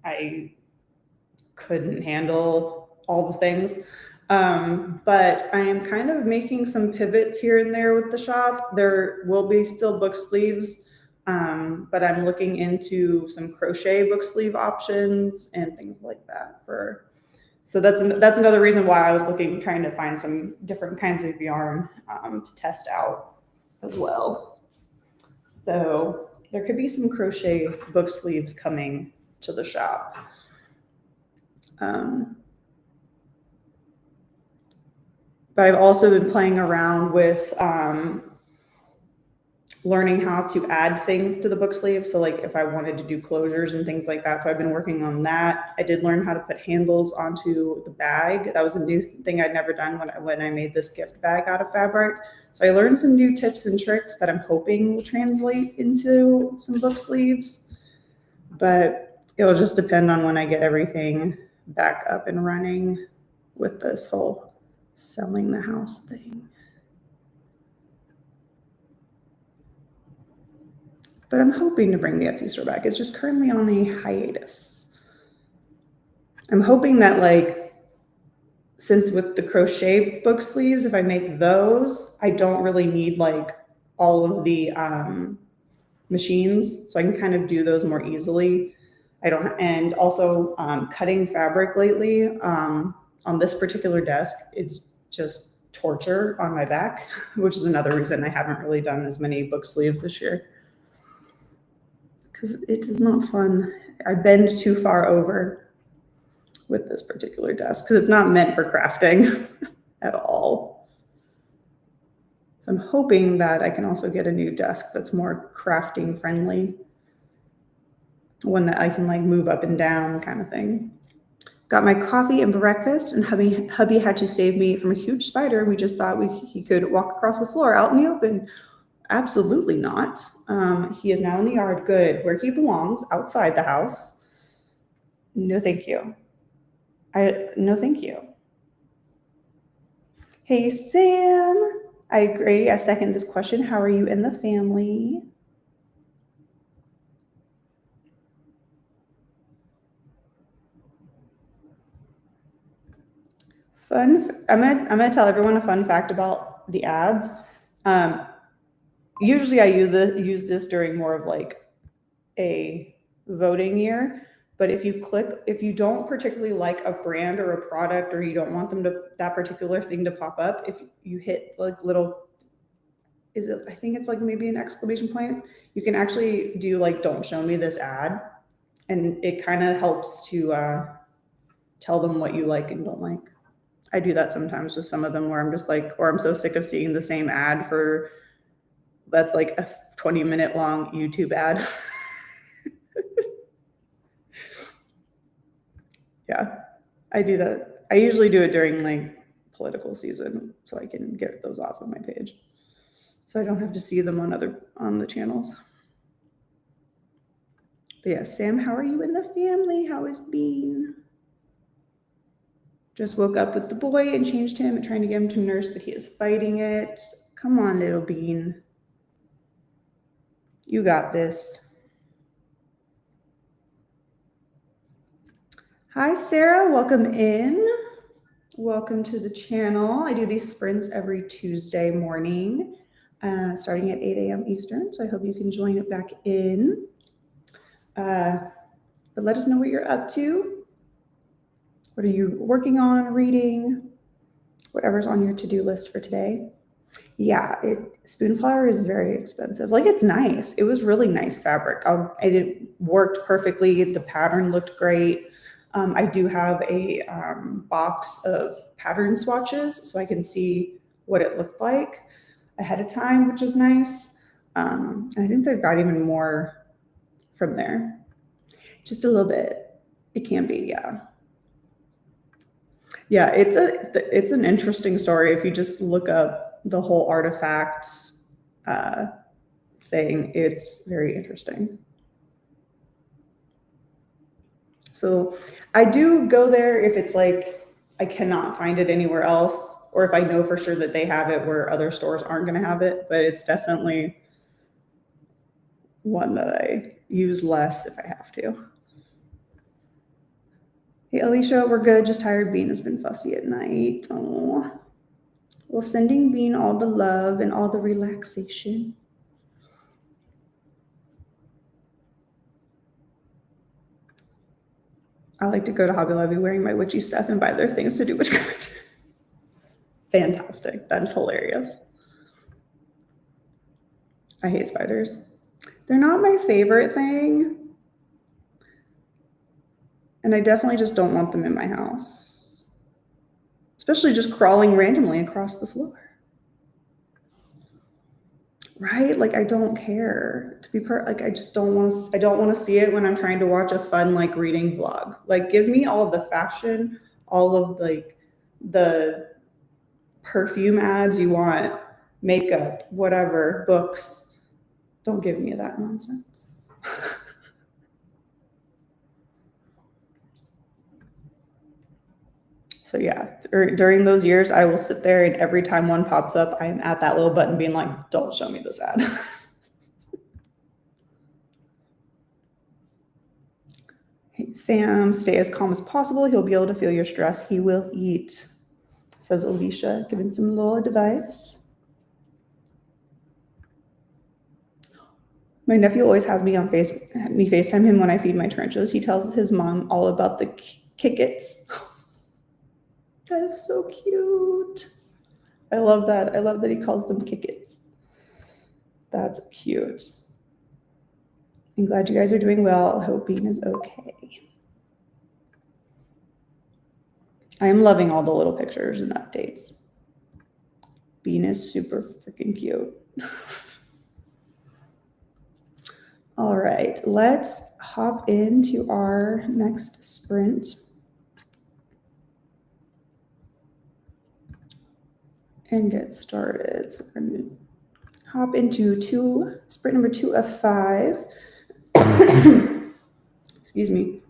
I couldn't handle all the things. But I am kind of making some pivots here and there with the shop. There will be still book sleeves, but I'm looking into some crochet book sleeve options and things like that so that's another reason why I was trying to find some different kinds of yarn to test out as well. So there could be some crochet book sleeves coming to the shop. But I've also been playing around with learning how to add things to the book sleeve. So like if I wanted to do closures and things like that. So I've been working on that. I did learn how to put handles onto the bag. That was a new thing I'd never done when I made this gift bag out of fabric. So I learned some new tips and tricks that I'm hoping will translate into some book sleeves. But it'll just depend on when I get everything back up and running with this whole selling the house thing. But I'm hoping to bring the Etsy store back. It's just currently on a hiatus. I'm hoping that since with the crochet book sleeves, if I make those, I don't really need like all of the machines. So I can kind of do those more easily. And also cutting fabric lately on this particular desk, it's just torture on my back, which is another reason I haven't really done as many book sleeves this year. Because it is not fun. I bend too far over with this particular desk because it's not meant for crafting at all. So I'm hoping that I can also get a new desk that's more crafting friendly. One that I can like move up and down kind of thing. Got my coffee and breakfast, and hubby had to save me from a huge spider. We just thought he could walk across the floor out in the open. Absolutely not. He is now in the yard. Good. Where he belongs, outside the house. No, thank you. No, thank you. Hey, Sam. I agree. I second this question. How are you and the family? I'm gonna tell everyone a fun fact about the ads. Usually I use this during more of like a voting year, but if you don't particularly like a brand or a product, or you don't want that particular thing to pop up, if you hit like I think it's like maybe an exclamation point, you can actually do like, don't show me this ad, and it kind of helps to tell them what you like and don't like. I do that sometimes with some of them, where I'm just like, or I'm so sick of seeing the same ad that's like a 20-minute long YouTube ad. Yeah, I do that. I usually do it during like political season, so I can get those off of my page, so I don't have to see them on the channels. But yeah, Sam, how are you and the family? How is Bean? Just woke up with the boy and changed him and trying to get him to nurse, but he is fighting it. Come on, little Bean. You got this. Hi, Sarah. Welcome in. Welcome to the channel. I do these sprints every Tuesday morning, starting at 8 a.m. Eastern, so I hope you can join it back in. But let us know what you're up to. What are you working on, reading, whatever's on your to-do list for today. Yeah, Spoonflower is very expensive. Like, it's nice. It was really nice fabric. It worked perfectly. The pattern looked great. I do have a box of pattern swatches, so I can see what it looked like ahead of time, which is nice. And I think they've got even more from there. Just a little bit. It can be, yeah. Yeah, it's an interesting story. If you just look up the whole artifact thing, it's very interesting. So I do go there if it's like I cannot find it anywhere else, or if I know for sure that they have it where other stores aren't going to have it. But it's definitely one that I use less if I have to. Hey, Alicia, we're good. Just tired. Bean has been fussy at night. Oh, well, sending Bean all the love and all the relaxation. I like to go to Hobby Lobby wearing my witchy stuff and buy their things to do witchcraft. Fantastic. That is hilarious. I hate spiders. They're not my favorite thing. And I definitely just don't want them in my house, especially just crawling randomly across the floor. Right? Like, I don't care, to be like, I just don't want to see it when I'm trying to watch a fun like reading vlog. Like, give me all of the fashion, all of like the perfume ads you want, makeup, whatever, books. Don't give me that nonsense. So yeah, during those years, I will sit there, and every time one pops up, I'm at that little button being like, don't show me this ad. Hey, Sam, stay as calm as possible. He'll be able to feel your stress. He will eat, says Alicia, giving some little advice. My nephew always has me FaceTime him when I feed my tarantulas. He tells his mom all about the kickets. That is so cute. I love that. I love that he calls them kickets. That's cute. I'm glad you guys are doing well. I hope Bean is okay. I am loving all the little pictures and updates. Bean is super freaking cute. All right, let's hop into our next sprint. And get started. So we're going to hop into sprint number 2 of 5. Excuse me.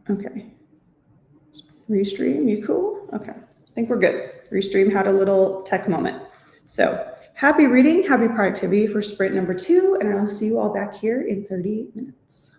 Okay. Restream, you cool? Okay. I think we're good. Restream had a little tech moment. So happy reading, happy productivity for sprint number 2, and I will see you all back here in 30 minutes.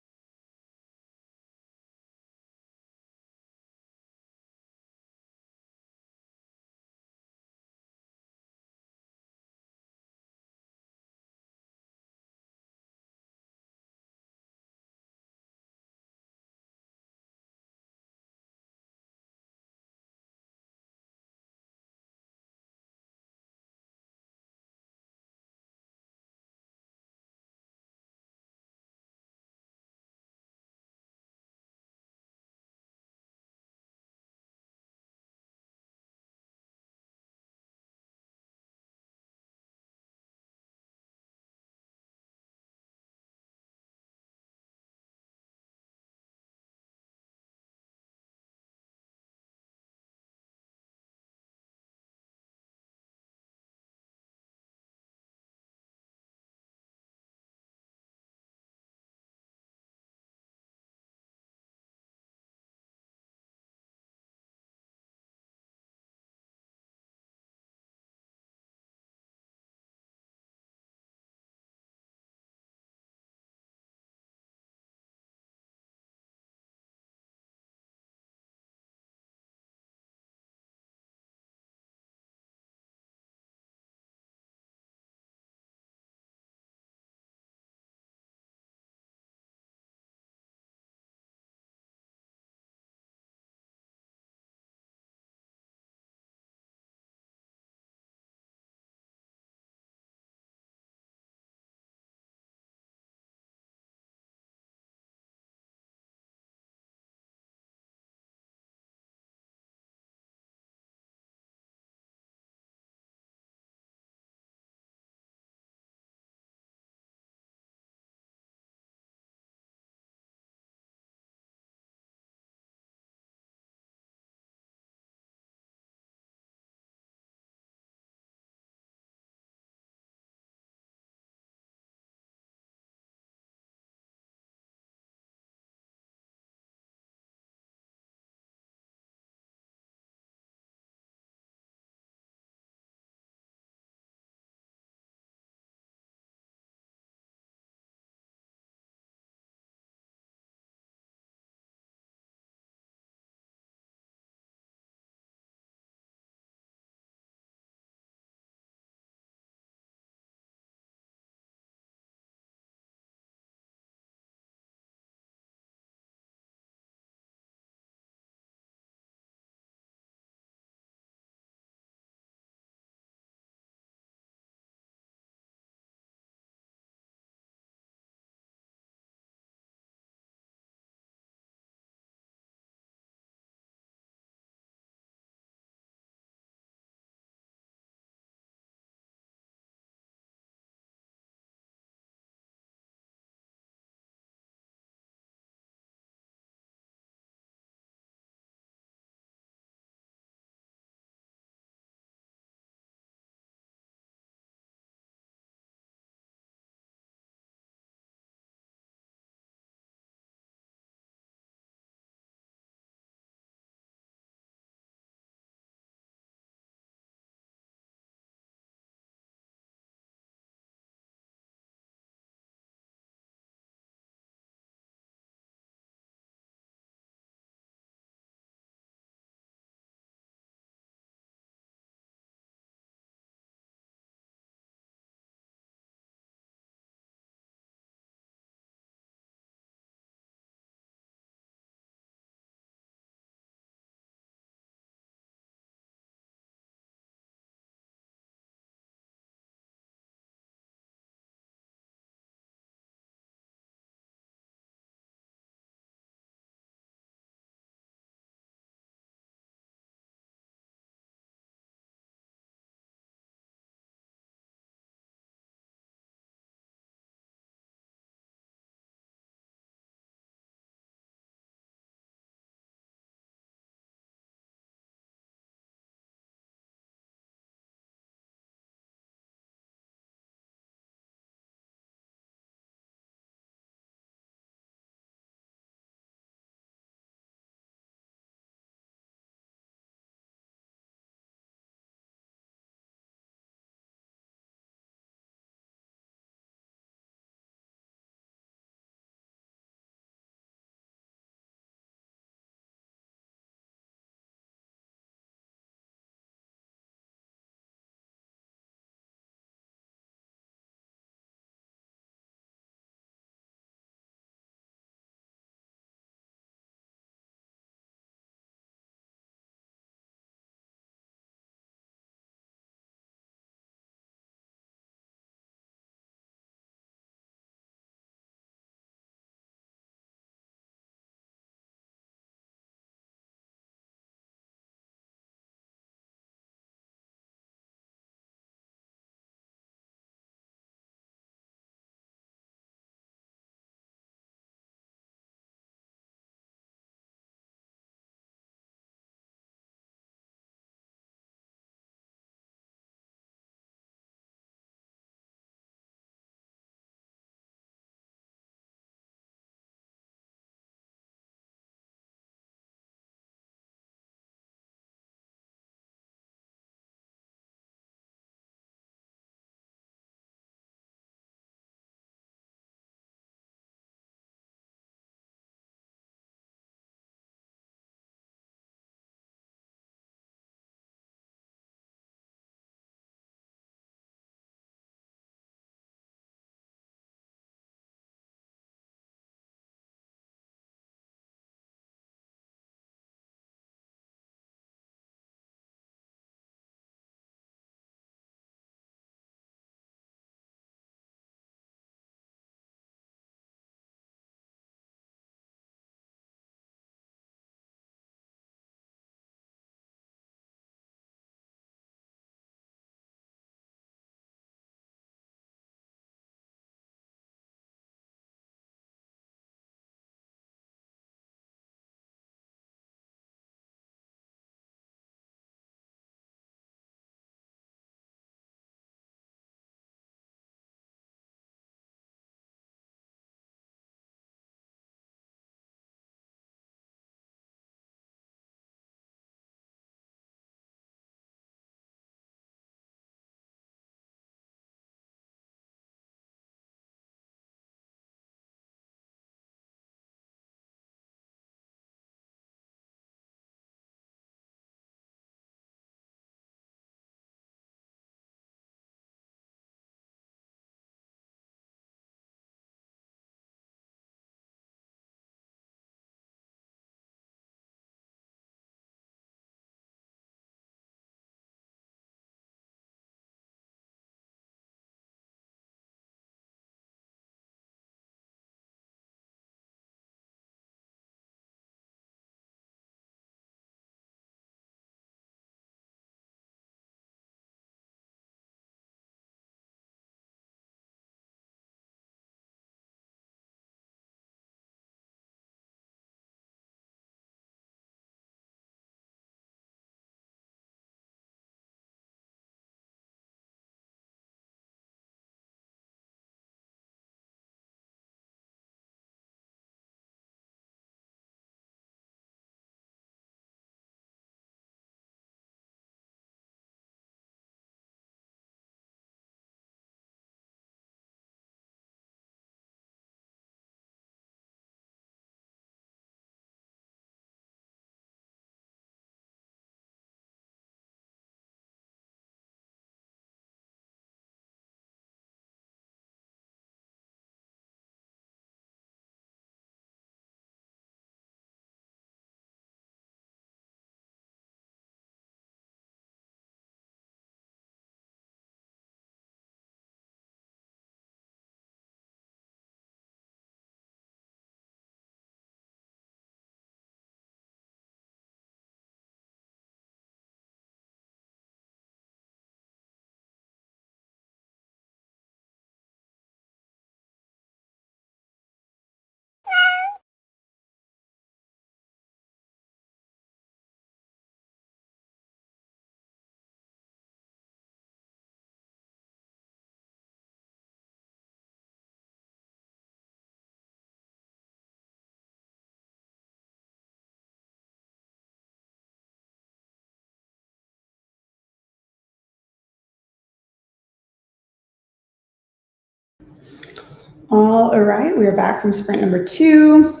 All right, we are back from sprint number 2.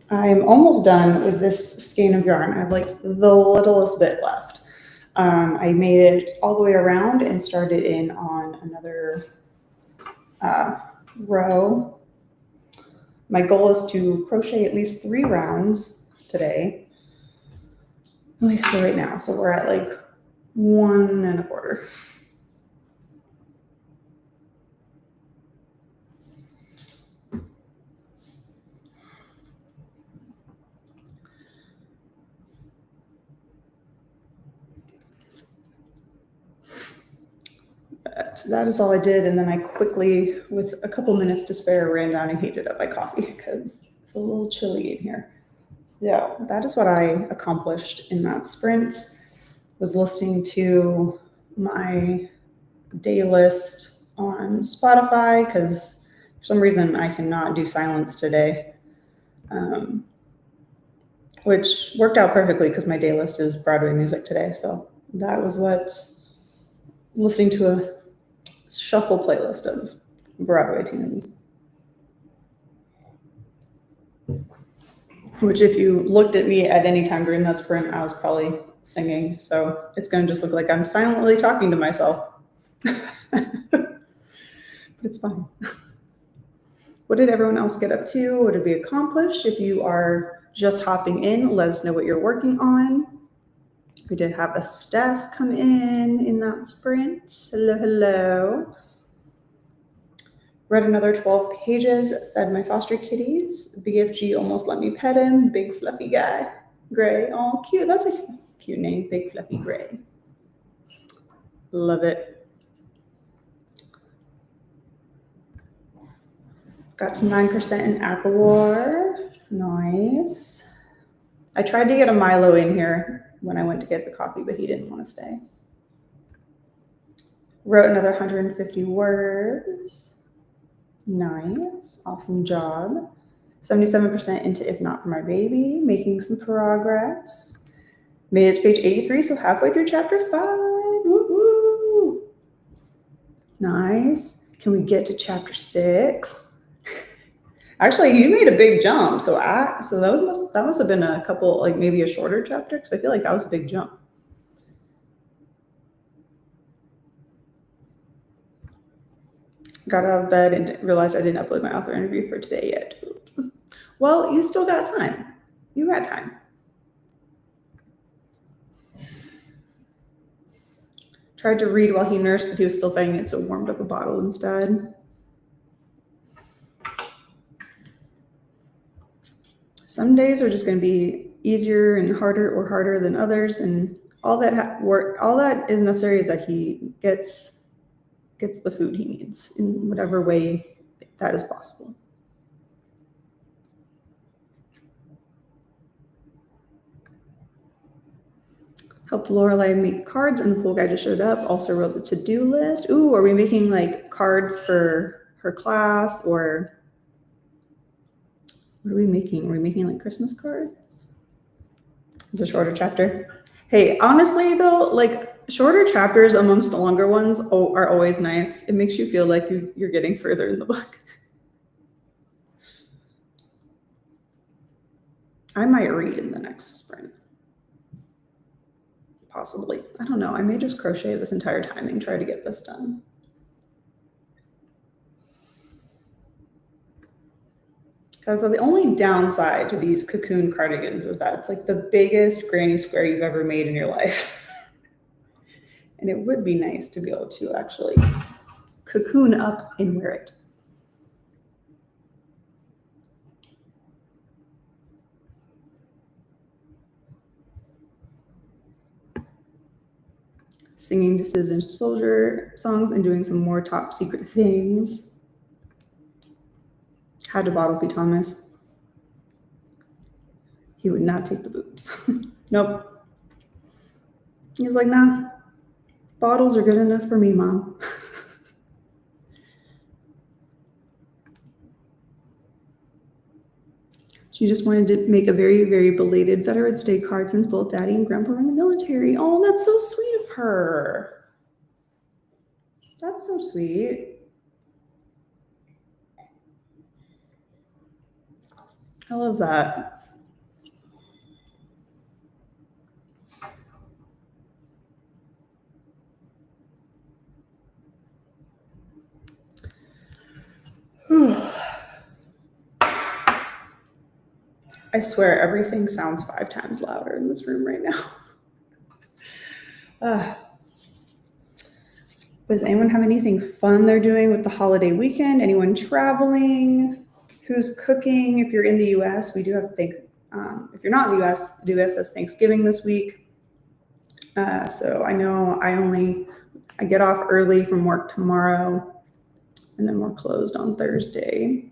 I'm almost done with this skein of yarn. I have like the littlest bit left. I made it all the way around and started in on another row. My goal is to crochet at least 3 rounds today, at least for right now. So we're at like 1 1/4. But that is all I did, and then I quickly, with a couple minutes to spare, ran down and heated up my coffee because it's a little chilly in here. So that is what I accomplished in that sprint. Was listening to my day list on Spotify because for some reason I cannot do silence today, which worked out perfectly because my day list is Broadway music today. So that was what listening to a shuffle playlist of Broadway tunes. Which if you looked at me at any time during that sprint, I was probably singing. So it's going to just look like I'm silently talking to myself. But it's fine. What did everyone else get up to? What did we accomplish? If you are just hopping in, let us know what you're working on. We did have a Steph come in that sprint. Hello, hello. Read another 12 pages, fed my foster kitties. BFG almost let me pet him. Big fluffy guy. Gray. Oh, cute. That's a cute name. Big fluffy gray. Love it. Got to 9% in Aquawar. Nice. I tried to get a Milo in here when I went to get the coffee, but he didn't want to stay. Wrote another 150 words. Nice. Awesome job. 77% into If Not For My Baby. Making some progress. Made it to page 83, so halfway through chapter 5. Woo-hoo. Nice. Can we get to chapter 6? Actually, you made a big jump, so that must have been a couple, like maybe a shorter chapter, because I feel like that was a big jump. Got out of bed and realized I didn't upload my author interview for today yet. Well, you still got time. You got time. Tried to read while he nursed, but he was still fighting it, so warmed up a bottle instead. Some days are just going to be easier and harder than others, and all that is necessary is that he gets the food he needs in whatever way that is possible. Helped Lorelai make cards, and the pool guy just showed up. Also wrote the to-do list. Ooh, are we making like cards for her class, or what are we making? Are we making like Christmas cards? It's a shorter chapter. Hey, honestly though, like shorter chapters amongst the longer ones are always nice. It makes you feel like you're getting further in the book. I might read in the next sprint. Possibly. I don't know. I may just crochet this entire time and try to get this done. So the only downside to these cocoon cardigans is that it's like the biggest granny square you've ever made in your life. And it would be nice to be able to actually cocoon up and wear it. Singing Citizen Soldier songs and doing some more top secret things. Had to bottle feed Thomas. He would not take the boobs. Nope. He was like, nah, bottles are good enough for me, Mom. She just wanted to make a very, very belated Veterans Day card since both Daddy and Grandpa were in the military. Oh, that's so sweet of her. That's so sweet. I love that. I swear everything sounds 5 times louder in this room right now. Does anyone have anything fun they're doing with the holiday weekend? Anyone traveling? Who's cooking? If you're in the US, we do have if you're not in the US has Thanksgiving this week. So I know I get off early from work tomorrow, and then we're closed on Thursday.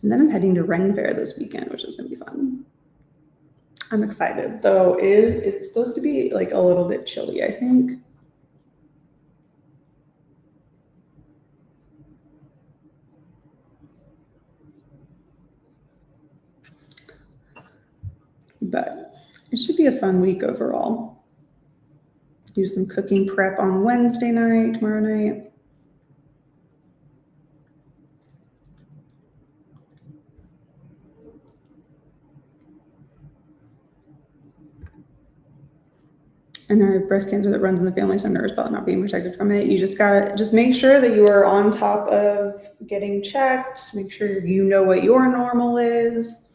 And then I'm heading to Ren Fair this weekend, which is gonna be fun. I'm excited, though it's supposed to be like a little bit chilly, I think. But it should be a fun week overall. Do some cooking prep on Wednesday night, tomorrow night. And I have breast cancer that runs in the family, so I'm nervous about not being protected from it. You just make sure that you are on top of getting checked, make sure you know what your normal is,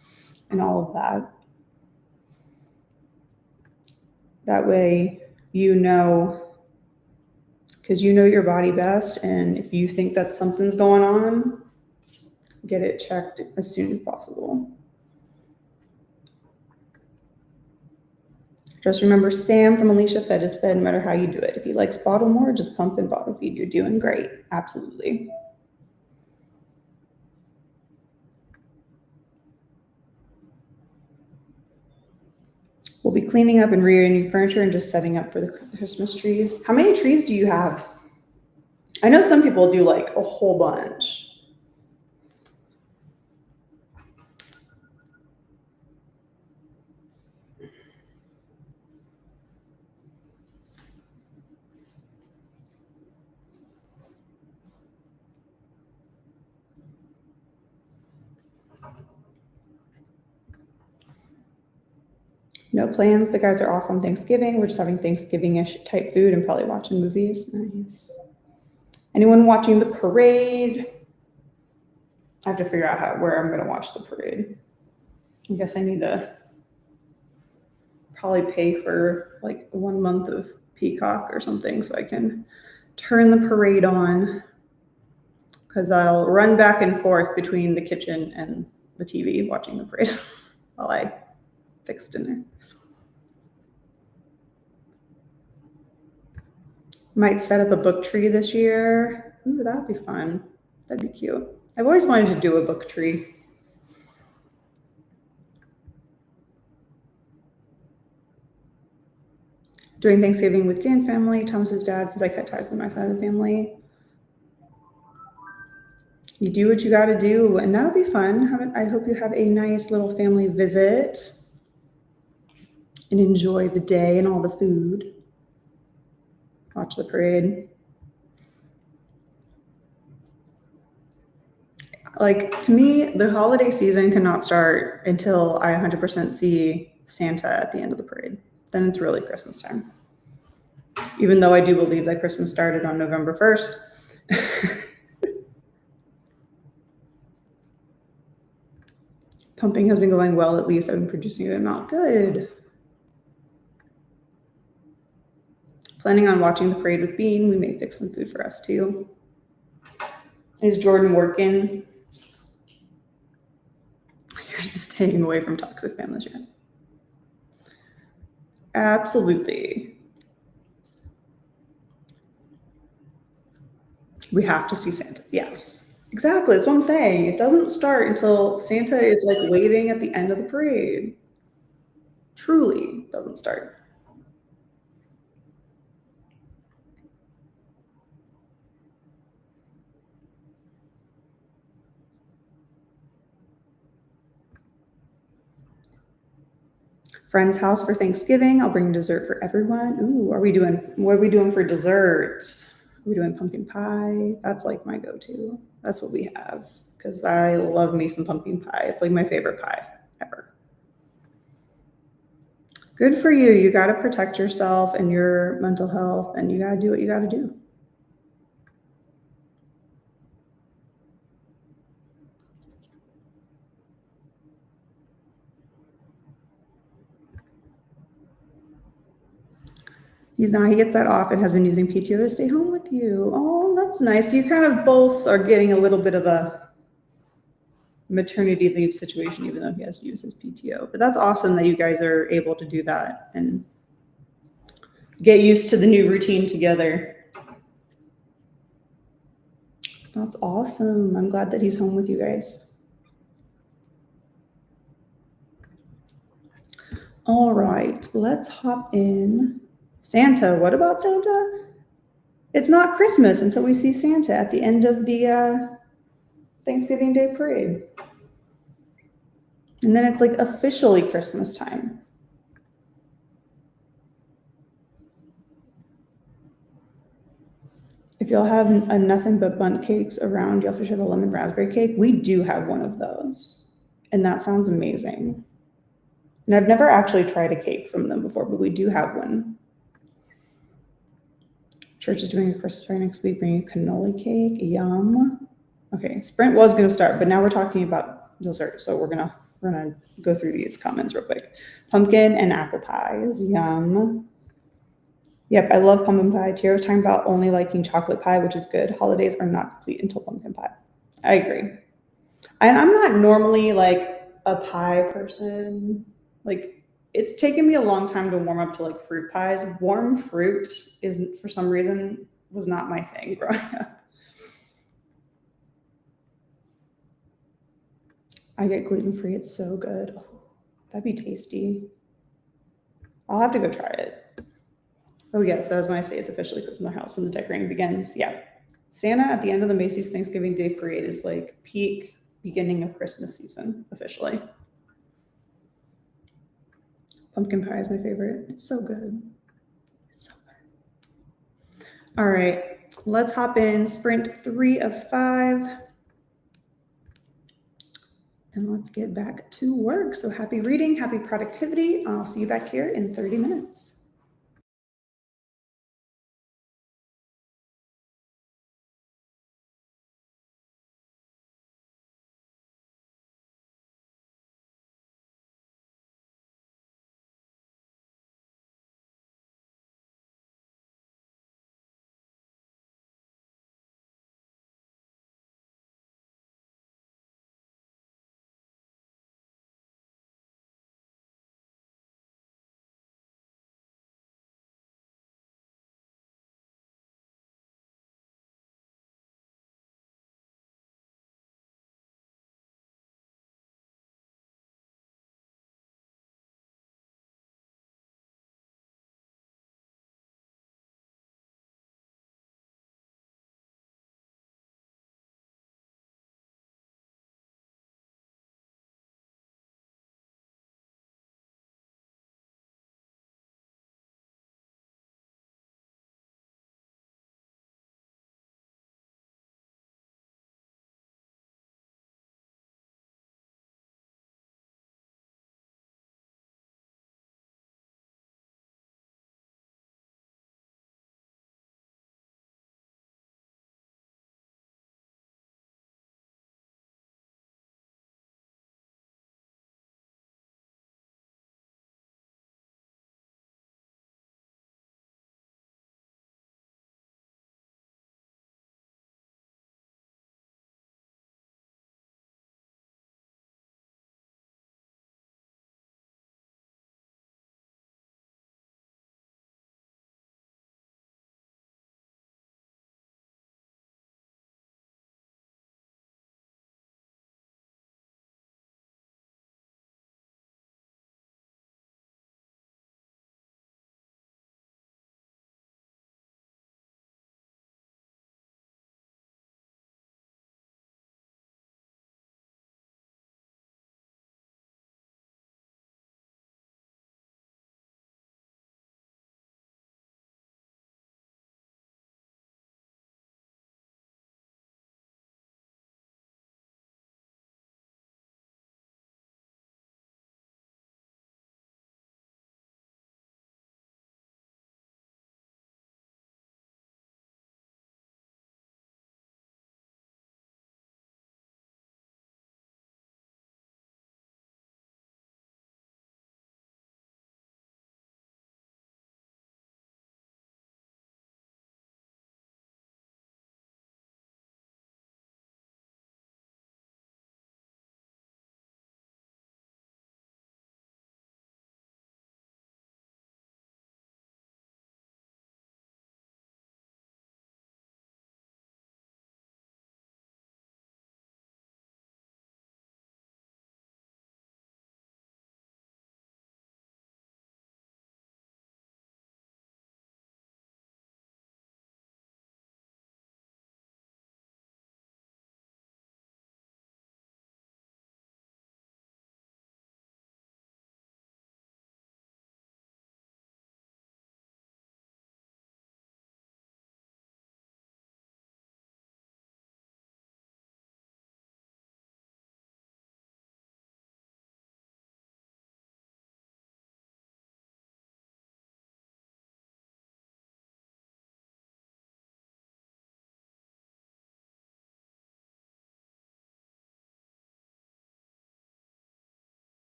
and all of that. That way you know, because you know your body best, and if you think that something's going on, get it checked as soon as possible. Just remember, Sam from Alicia Fed is fed no matter how you do it. If he likes bottle more, just pump and bottle feed. You're doing great. Absolutely. We'll be cleaning up and rearranging furniture and just setting up for the Christmas trees. How many trees do you have? I know some people do like a whole bunch. No plans. The guys are off on Thanksgiving. We're just having Thanksgiving-ish type food and probably watching movies. Nice. Anyone watching the parade? I have to figure out where I'm going to watch the parade. I guess I need to probably pay for like 1 month of Peacock or something so I can turn the parade on, because I'll run back and forth between the kitchen and the TV watching the parade while I fix dinner. Might set up a book tree this year. Ooh, that would be fun. That'd be cute. I've always wanted to do a book tree. Doing Thanksgiving with Dan's family, Thomas's dad, since I cut ties with my side of the family. You do what you got to do, and that'll be fun. I hope you have a nice little family visit and enjoy the day and all the food. Watch the parade. Like, to me, the holiday season cannot start until I 100% see Santa at the end of the parade. Then it's really Christmas time. Even though I do believe that Christmas started on November 1st. Pumping has been going well, at least I've been producing a good amount. Good. Planning on watching the parade with Bean. We may fix some food for us too. Is Jordan working? You're just staying away from toxic families, yeah. Absolutely. We have to see Santa. Yes, exactly. That's what I'm saying. It doesn't start until Santa is like waving at the end of the parade. Truly doesn't start. Friend's house for Thanksgiving. I'll bring dessert for everyone. Ooh, what are we doing for desserts? Are we doing pumpkin pie? That's like my go-to. That's what we have. because I love me some pumpkin pie. It's like my favorite pie ever. Good for you. You got to protect yourself and your mental health, and you got to do what you got to do. He's not, he gets that off and has been using PTO to stay home with you. Oh, that's nice. You kind of both are getting a little bit of a maternity leave situation, even though he has to use his PTO. But that's awesome that you guys are able to do that and get used to the new routine together. That's awesome. I'm glad that he's home with you guys. All right, let's hop in. Santa, what about Santa? It's not Christmas until we see Santa at the end of the Thanksgiving Day parade. And then it's like officially Christmas time. If y'all have a nothing but bundt cakes around, y'all for sure the lemon raspberry cake. We do have one of those. And that sounds amazing. And I've never actually tried a cake from them before, but we do have one. Church is doing a Christmas party next week, bringing a cannoli cake. Yum. Okay, Sprint was going to start, but now we're talking about dessert. So we're gonna go through these comments real quick. Pumpkin and apple pies. Yum. Yep, I love pumpkin pie. Tara was talking about only liking chocolate pie, which is good. Holidays are not complete until pumpkin pie. I agree. And I'm not normally like a pie person. Like, it's taken me a long time to warm up to like fruit pies. Warm fruit isn't, for some reason, was not my thing growing up. I get gluten-free. It's so good. Oh, that'd be tasty. I'll have to go try it. Oh yes, that was when I say it's officially cooked in the house when the decorating begins. Yeah. Santa at the end of the Macy's Thanksgiving Day parade is like peak beginning of Christmas season, officially. Pumpkin pie is my favorite. It's so good. It's so good. All right, let's hop in. Sprint 3 of 5. And let's get back to work. So happy reading, happy productivity. I'll see you back here in 30 minutes.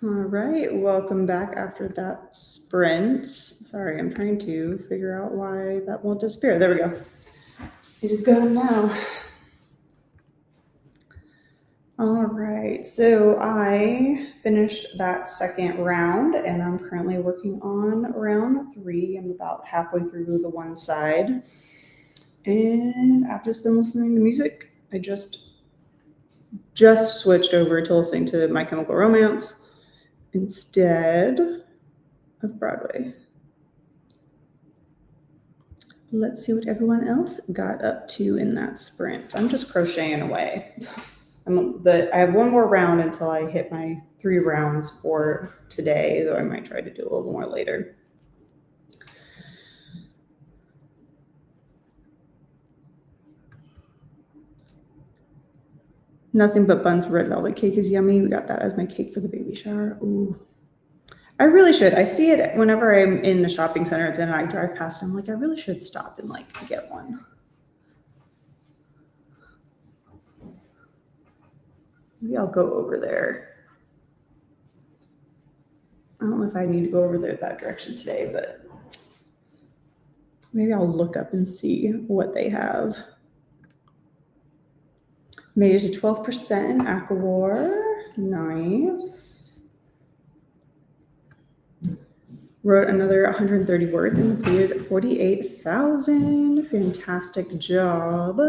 All right, welcome back after that sprint. Sorry, I'm trying to figure out why that won't disappear. There we go. It is gone now. All right, so I finished that second round and I'm currently working on round 3. I'm about halfway through the one side. And I've just been listening to music. I just switched over to listening to My Chemical Romance instead of Broadway. Let's see what everyone else got up to in that sprint. I'm just crocheting away. I have one more round until I hit my 3 rounds for today, though I might try to do a little more later. Nothing But Buns red velvet cake is yummy. We got that as my cake for the baby shower. Ooh. I really should. I see it whenever I'm in the shopping center it's in and I drive past it. I'm like, I really should stop and get one. Maybe I'll go over there. I don't know if I need to go over there that direction today, but maybe I'll look up and see what they have. Made it to 12% in Aquawar. Nice. Wrote another 130 words and completed 48,000. Fantastic job.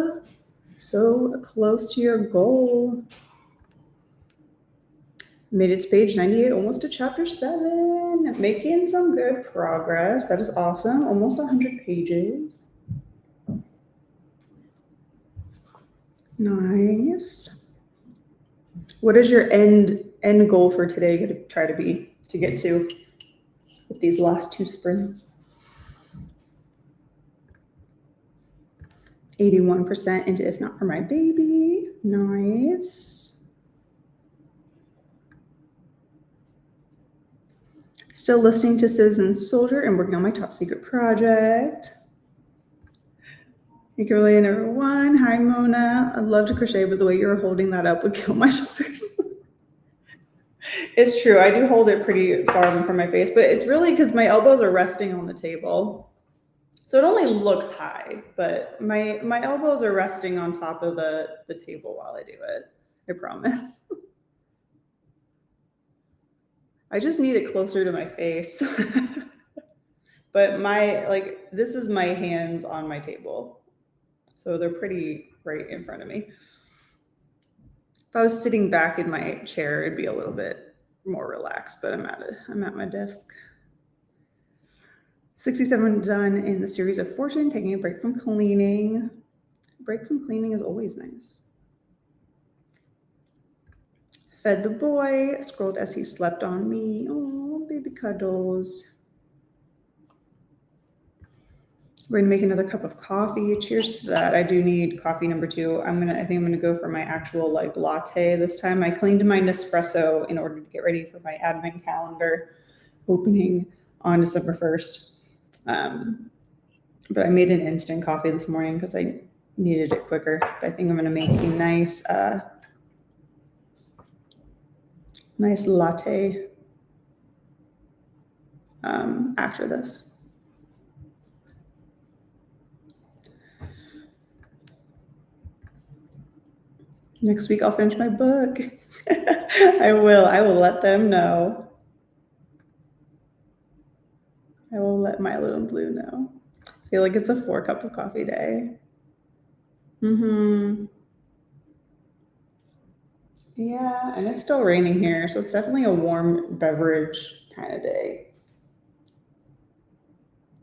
So close to your goal. Made it to page 98, almost to chapter 7. Making some good progress. That is awesome. Almost 100 pages. Nice. What is your end goal for today going to try to get to with these last 2 sprints? 81% into If Not For My Baby. Nice. Still listening to Citizen Soldier and working on my top secret project. Thank you, really, number 1. Hi, Mona. I'd love to crochet, but the way you're holding that up would kill my shoulders. It's true. I do hold it pretty far from my face, but it's really because my elbows are resting on the table. So it only looks high, but my elbows are resting on top of the table while I do it. I promise. I just need it closer to my face. But this is my hands on my table. So they're pretty right in front of me. If I was sitting back in my chair, it'd be a little bit more relaxed, but I'm at my desk. 67 done in the series of Fortune, taking a break from cleaning. Break from cleaning is always nice. Fed the boy, scrolled as he slept on me. Oh, baby cuddles. We're gonna make another cup of coffee. Cheers to that. I do need coffee number 2. I think I'm gonna go for my actual latte this time. I cleaned my Nespresso in order to get ready for my advent calendar opening on December 1st. But I made an instant coffee this morning because I needed it quicker. But I think I'm gonna make a nice latte after this. Next week I'll finish my book. I will let them know. I will let Milo and Blue know. I feel like it's a 4 cup of coffee day. Yeah, and it's still raining here, so it's definitely a warm beverage kind of day.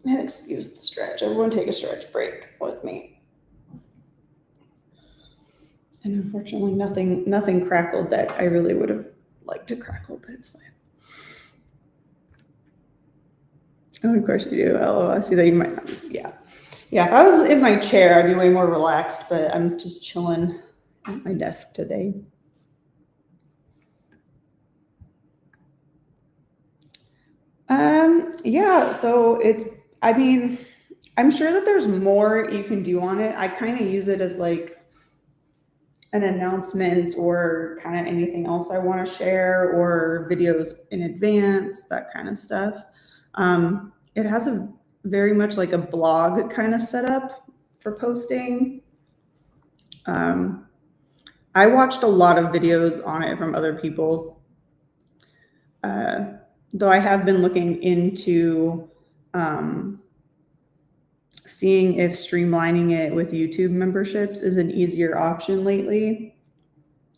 And excuse the stretch. Everyone take a stretch break with me. And unfortunately, nothing crackled that I really would have liked to crackle, but it's fine. Oh, of course you do. Oh, I see that you might not. Yeah. If I was in my chair, I'd be way more relaxed, but I'm just chilling at my desk today. Yeah, so I'm sure that there's more you can do on it. I kind of use it as and announcements or kind of anything else I want to share or videos in advance, that kind of stuff. It has a very much like a blog kind of setup for posting. I watched a lot of videos on it from other people, though I have been looking into seeing if streamlining it with YouTube memberships is an easier option lately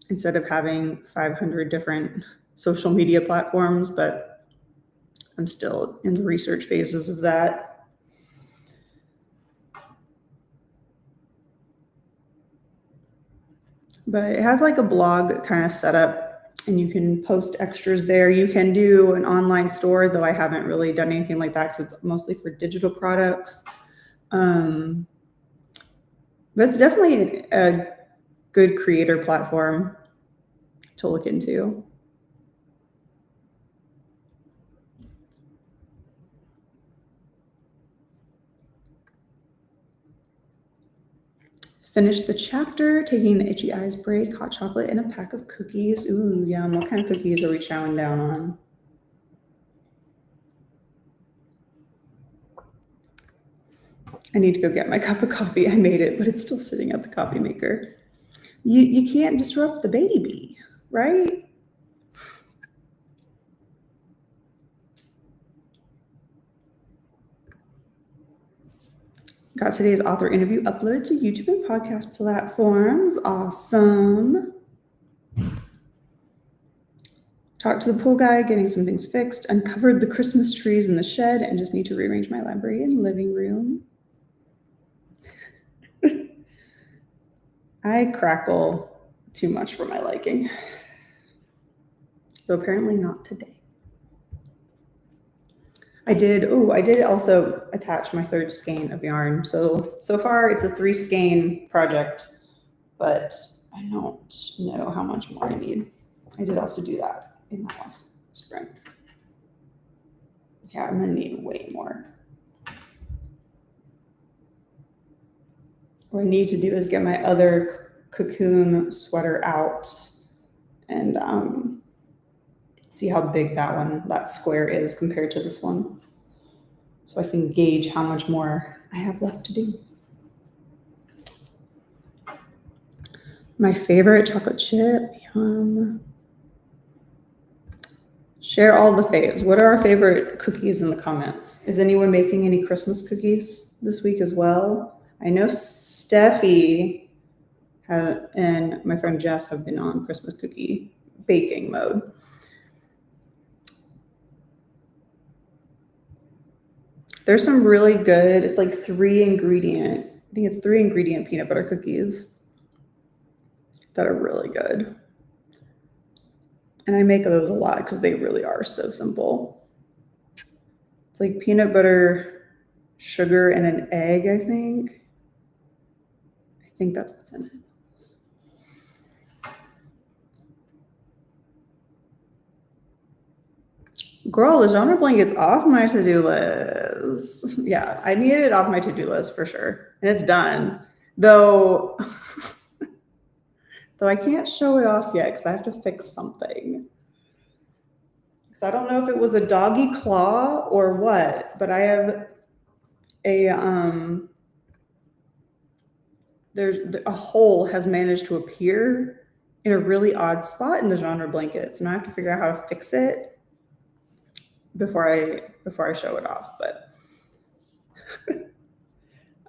instead of having 500 different social media platforms, but I'm still in the research phases of that. But it has like a blog kind of setup and you can post extras there. You can do an online store, though I haven't really done anything like that because it's mostly for digital products. But it's definitely a good creator platform to look into. Finish the chapter, taking an itchy eyes break, hot chocolate, and a pack of cookies. Ooh, yum. What kind of cookies are we chowing down on? I need to go get my cup of coffee. I made it, but it's still sitting at the coffee maker. You can't disrupt the baby, right? Got today's author interview uploaded to YouTube and podcast platforms. Awesome. Talked to the pool guy, getting some things fixed, uncovered the Christmas trees in the shed, and just need to rearrange my library and living room. I crackle too much for my liking, but apparently not today. I did also attach my third skein of yarn. So far it's a 3 skein project, but I don't know how much more I need. I did also do that in the last spring. Yeah, I'm gonna need way more. What I need to do is get my other cocoon sweater out and see how big that square is compared to this one, so I can gauge how much more I have left to do. My favorite chocolate chip, yum. Share all the faves. What are our favorite cookies in the comments? Is anyone making any Christmas cookies this week as well? I know Steffi and my friend Jess have been on Christmas cookie baking mode. There's some really good, it's like 3 ingredient, I think it's 3 ingredient peanut butter cookies that are really good. And I make those a lot because they really are so simple. It's like peanut butter, sugar, and an egg, I think. I think that's what's in it. Girl, the genre blanket's off my to-do list. Yeah, I need it off my to-do list for sure. And it's done. Though I can't show it off yet because I have to fix something. Because I don't know if it was a doggy claw or what, but I have a hole has managed to appear in a really odd spot in the genre blanket. So now I have to figure out how to fix it before I show it off. But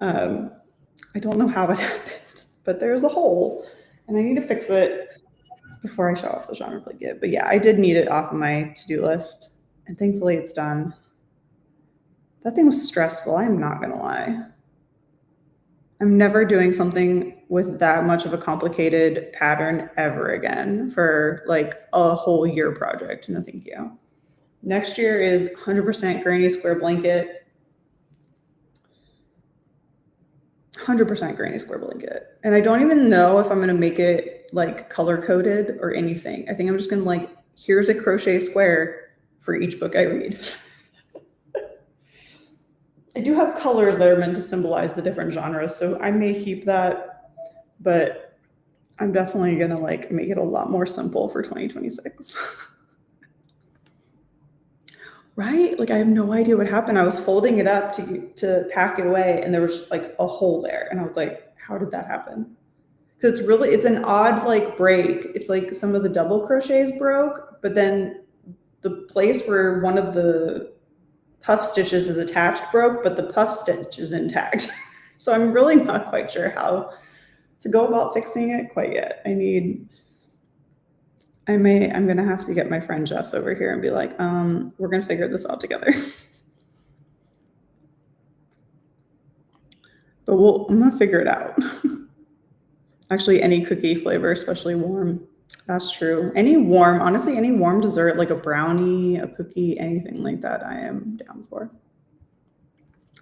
I don't know how it happened, but there's a hole and I need to fix it before I show off the genre blanket. But yeah, I did need it off of my to-do list, and thankfully it's done. That thing was stressful, I'm not gonna lie. I'm never doing something with that much of a complicated pattern ever again for like a whole year project. No, thank you. Next year is 100% granny square blanket. 100% granny square blanket. And I don't even know if I'm going to make it like color coded or anything. I think I'm just going to like, here's a crochet square for each book I read. I do have colors that are meant to symbolize the different genres, so I may keep that, but I'm definitely gonna like make it a lot more simple for 2026. Right? Like I have no idea what happened. I was folding it up to pack it away, and there was just like a hole there, and I was like, "How did that happen?" Because it's an odd like break. It's like some of the double crochets broke, but then the place where one of the puff stitches is attached broke, but the puff stitch is intact. So I'm really not quite sure how to go about fixing it quite yet. I'm gonna have to get my friend Jess over here and be like, we're gonna figure this out together. But I'm gonna figure it out. Actually, any cookie flavor, especially warm. That's true. Honestly, any warm dessert, like a brownie, a cookie, anything like that, I am down for.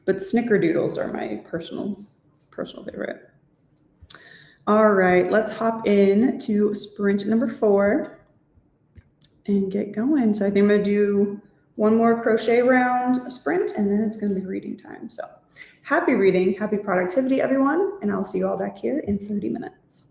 But snickerdoodles are my personal favorite. All right, let's hop in to sprint number 4 and get going. So I think I'm gonna do one more crochet round, a sprint, and then it's gonna be reading time. So happy reading, happy productivity, everyone, and I'll see you all back here in 30 minutes.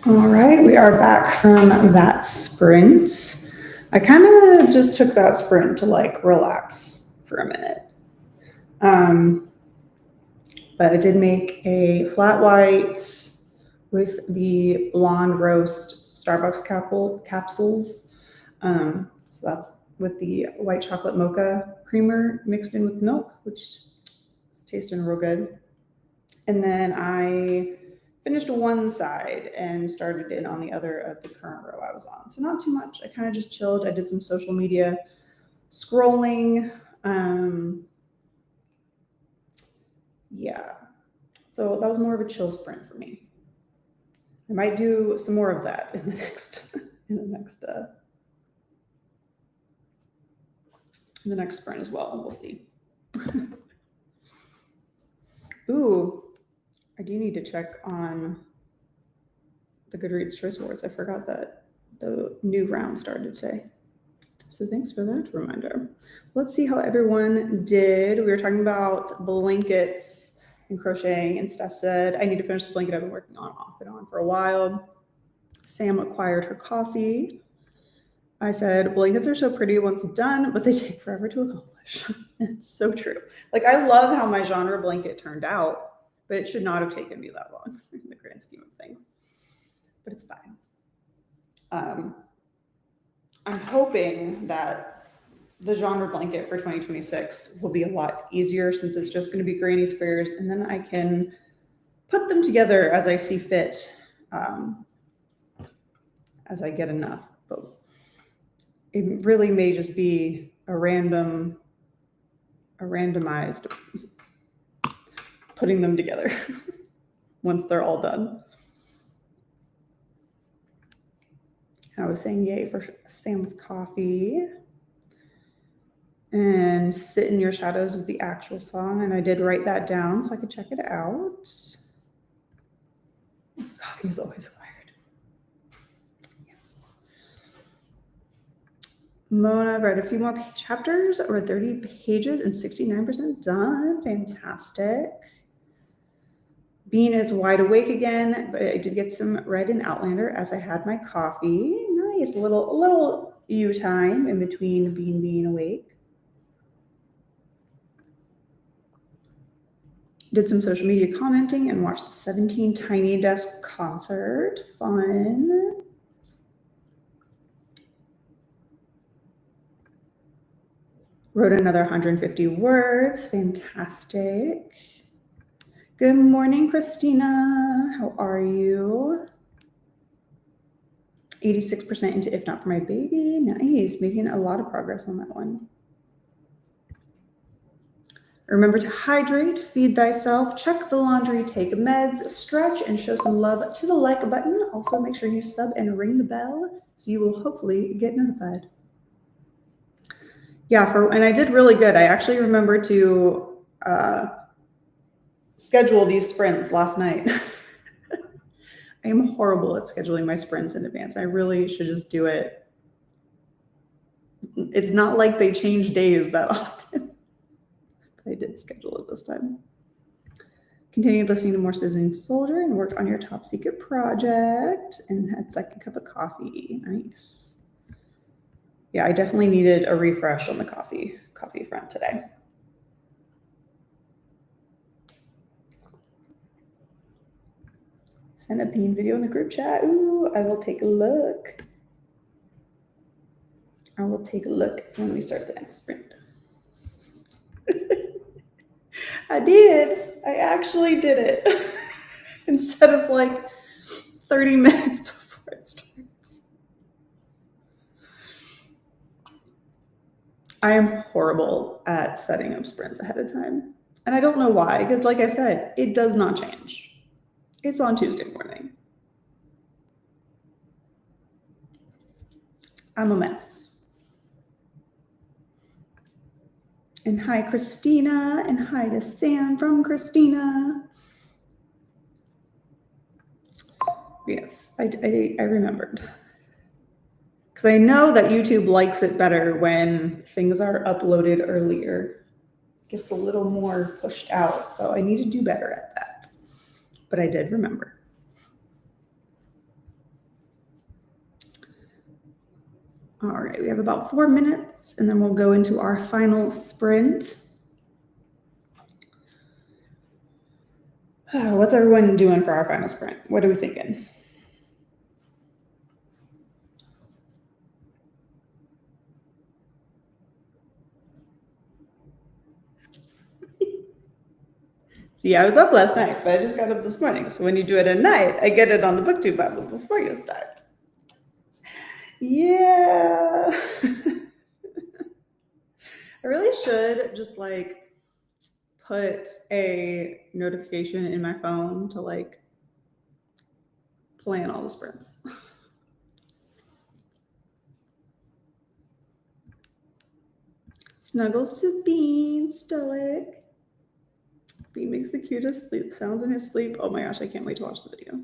All right, we are back from that sprint. I kind of just took that sprint to like relax for a minute. But I did make a flat white with the blonde roast Starbucks capsules. So that's with the white chocolate mocha creamer mixed in with milk, which is tasting real good. And then I finished one side and started in on the other of the current row I was on. So not too much. I kind of just chilled. I did some social media scrolling. Yeah. So that was more of a chill sprint for me. I might do some more of that in the next sprint as well. We'll see. Ooh, I do need to check on the Goodreads Choice Awards. I forgot that the new round started today. So thanks for that reminder. Let's see how everyone did. We were talking about blankets and crocheting, and Steph said, I need to finish the blanket I've been working on off and on for a while. Sam acquired her coffee. I said, blankets are so pretty once done, but they take forever to accomplish. It's so true. Like, I love how my genre blanket turned out, but it should not have taken me that long in the grand scheme of things. But it's fine. I'm hoping that the genre blanket for 2026 will be a lot easier since it's just going to be granny squares, and then I can put them together as I see fit, as I get enough. But it really may just be a randomized putting them together once they're all done. I was saying yay for Sam's coffee. And Sit in Your Shadows is the actual song, and I did write that down so I could check it out. Coffee is always required. Yes. Mona read a few more chapters, or 30 pages and 69% done. Fantastic. Bean is wide awake again, but I did get some read in Outlander as I had my coffee. Nice, a little you time in between Bean being awake. Did some social media commenting and watched the 17 Tiny Desk concert. Fun. Wrote another 150 words. Fantastic. Good morning, Christina. How are you? 86% into If Not For My Baby. Nice. Making a lot of progress on that one. Remember to hydrate, feed thyself, check the laundry, take meds, stretch, and show some love to the like button. Also, make sure you sub and ring the bell so you will hopefully get notified. Yeah, and I did really good. I actually remember to schedule these sprints last night. I am horrible at scheduling my sprints in advance. I really should just do it. It's not like they change days that often. I did schedule it this time. Continued listening to more Sizzling Soldier and worked on your top secret project and had second cup of coffee. Nice. Yeah, I definitely needed a refresh on the coffee front today. Send a Bean video in the group chat. Ooh, I will take a look. I will take a look when we start the next sprint. I did. I actually did it. Instead of like 30 minutes before it starts. I am horrible at setting up sprints ahead of time. And I don't know why, because like I said, it does not change. It's on Tuesday morning. I'm a mess. And hi, Christina, and hi to Sam from Christina. Yes, I remembered. Because I know that YouTube likes it better when things are uploaded earlier. It gets a little more pushed out, so I need to do better at that. But I did remember. All right, we have about 4 minutes and then we'll go into our final sprint. What's everyone doing for our final sprint? What are we thinking? See, I was up last night, but I just got up this morning. So when you do it at night, I get it on the BookTube Bible before you start. Yeah. I really should just like put a notification in my phone to like plan all the sprints. Snuggles to Bean, stoic. Bean makes the cutest sleep sounds in his sleep. Oh my gosh, I can't wait to watch the video.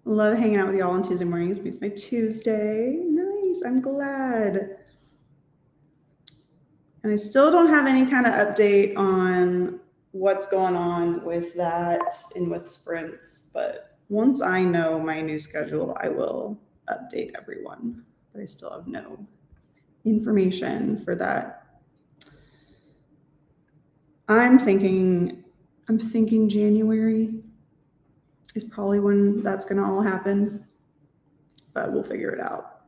Love hanging out with y'all on Tuesday mornings. Makes my Tuesday. Nice, I'm glad. And I still don't have any kind of update on what's going on with that and with sprints. But once I know my new schedule, I will update everyone. But I still have no information for that. I'm thinking January is probably when that's going to all happen, but we'll figure it out.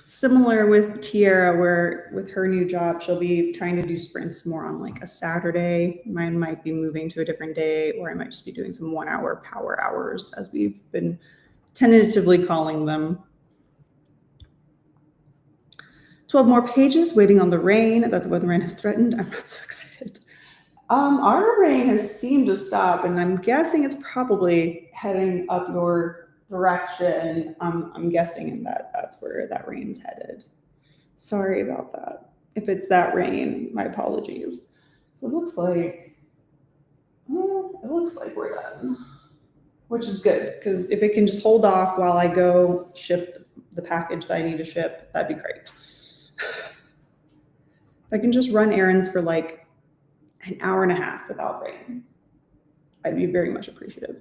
Similar with Tiara, where with her new job, she'll be trying to do sprints more on like a Saturday. Mine might be moving to a different day, or I might just be doing some 1 hour power hours, as we've been tentatively calling them. 12 more pages, waiting on the rain that the weatherman has threatened. I'm not so excited. Our rain has seemed to stop, and I'm guessing it's probably heading up your direction. I'm guessing that's where that rain's headed. Sorry about that. If it's that rain, my apologies. So it looks like we're done, which is good because if it can just hold off while I go ship the package that I need to ship, that'd be great. If I can just run errands for like an hour and a half without rain, I'd be very much appreciative.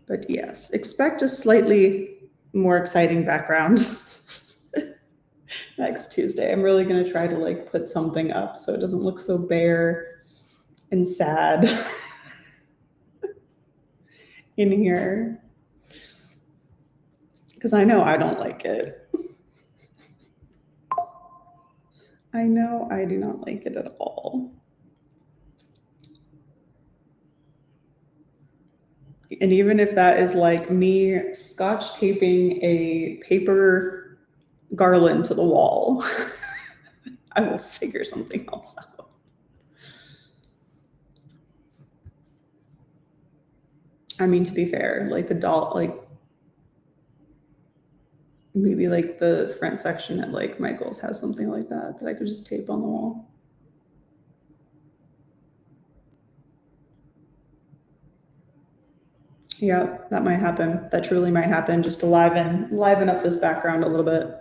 But yes, expect a slightly more exciting background next Tuesday. I'm really going to try to like put something up so it doesn't look so bare and sad in here. Because I know I don't like it. I know I do not like it at all. And even if that is like me scotch taping a paper garland to the wall, I will figure something else out. I mean, to be fair, like the doll, like maybe like the front section at like Michael's has something like that I could just tape on the wall. Yeah, that might happen. That truly might happen, just to liven up this background a little bit.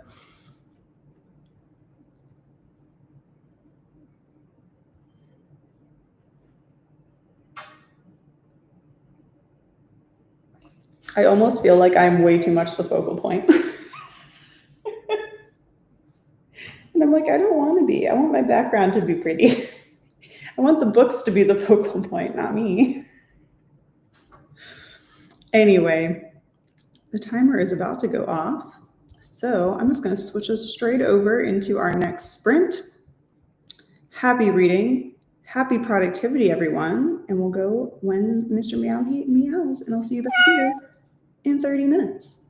I almost feel like I'm way too much the focal point. And I'm like, I don't want to be. I want my background to be pretty. I want the books to be the focal point, not me. Anyway, the timer is about to go off. So I'm just going to switch us straight over into our next sprint. Happy reading. Happy productivity, everyone. And we'll go when Mr. Meow meows. And I'll see you back here in 30 minutes.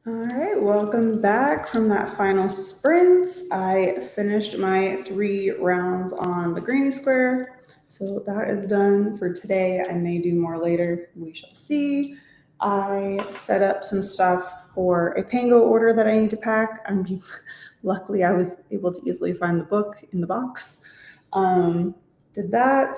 All right, welcome back from that final sprint. I finished my 3 rounds on the granny square, so that is done for today. I may do more later, we shall see. I set up some stuff for a Pango order that I need to pack. Luckily, I was able to easily find the book in the box. Did that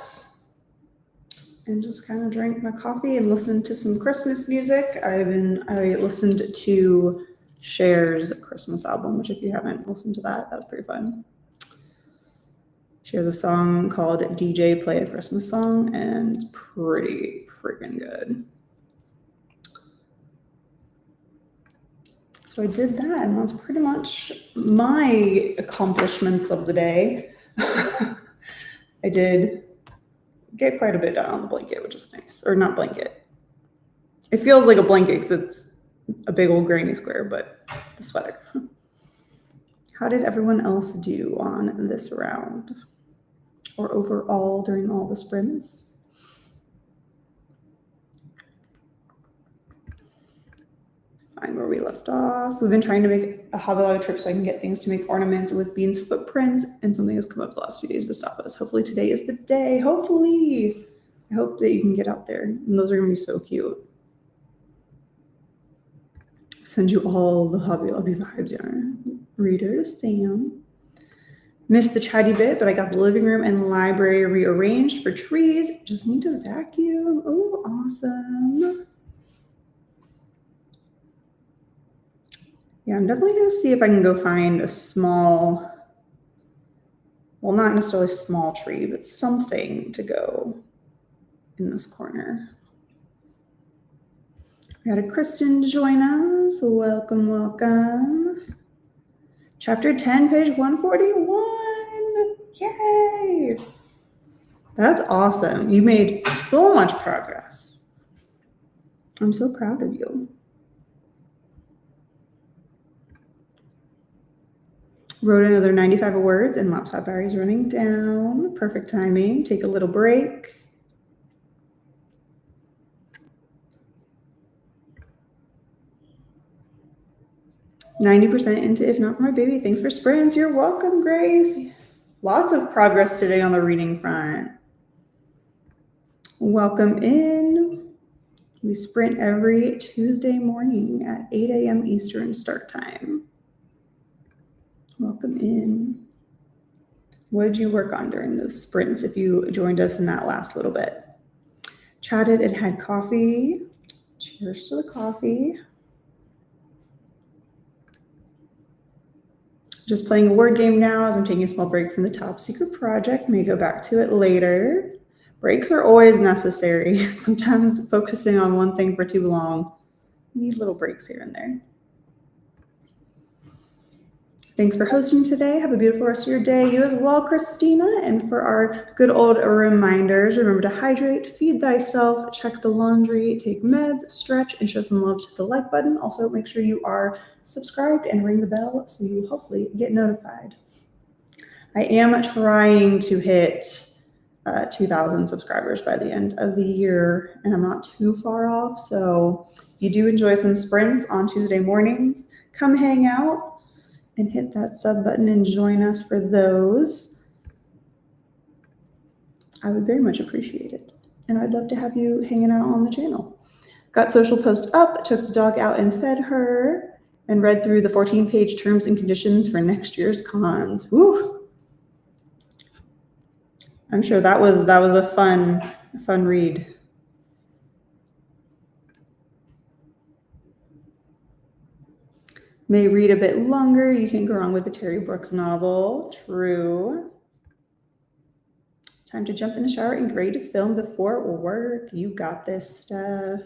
and just kind of drank my coffee and listened to some Christmas music. I listened to Cher's Christmas album, which if you haven't listened to that, that's pretty fun. She has a song called DJ Play a Christmas Song, and it's pretty freaking good. So I did that, and that's pretty much my accomplishments of the day. I did get quite a bit done on the blanket, which is nice. Or not blanket. It feels like a blanket because it's a big old granny square, but the sweater. How did everyone else do on this round? Or overall during all the sprints? Find where we left off. We've been trying to make a Hobby Lobby trip so I can get things to make ornaments with Bean's footprints, and something has come up the last few days to stop us. Hopefully today is the day. Hopefully. I hope that you can get out there. And those are going to be so cute. Send you all the Hobby Lobby vibes, yeah. Reader to Sam. Missed the chatty bit, but I got the living room and library rearranged for trees. Just need to vacuum. Oh, awesome. Yeah, I'm definitely going to see if I can go find a small, well, not necessarily small tree, but something to go in this corner. We had a Kristen join us. Welcome, welcome. Chapter 10, page 141. Yay! That's awesome. You made so much progress. I'm so proud of you. Wrote another 95 words and laptop battery's running down. Perfect timing. Take a little break. %, into If Not For My Baby. Thanks for sprints. You're welcome, Grace. Lots of progress today on the reading front. Welcome in. We sprint every Tuesday morning at 8 a.m. Eastern start time. Welcome in. What did you work on during those sprints if you joined us in that last little bit? Chatted and had coffee. Cheers to the coffee. Just playing a word game now as I'm taking a small break from the top secret project. May go back to it later. Breaks are always necessary. Sometimes focusing on one thing for too long. You need little breaks here and there. Thanks for hosting today. Have a beautiful rest of your day. You as well, Christina. And for our good old reminders, remember to hydrate, feed thyself, check the laundry, take meds, stretch, and show some love to the like button. Also, make sure you are subscribed and ring the bell so you hopefully get notified. I am trying to hit 2,000 subscribers by the end of the year, and I'm not too far off. So if you do enjoy some sprints on Tuesday mornings, come hang out and hit that sub button and join us for those. I would very much appreciate it. And I'd love to have you hanging out on the channel. Got social post up, took the dog out and fed her, and read through the 14-page terms and conditions for next year's cons. Woo! I'm sure that was a fun read. May read a bit longer. You can't go wrong with the Terry Brooks novel. True. Time to jump in the shower and get ready to film before work. You got this, Steph.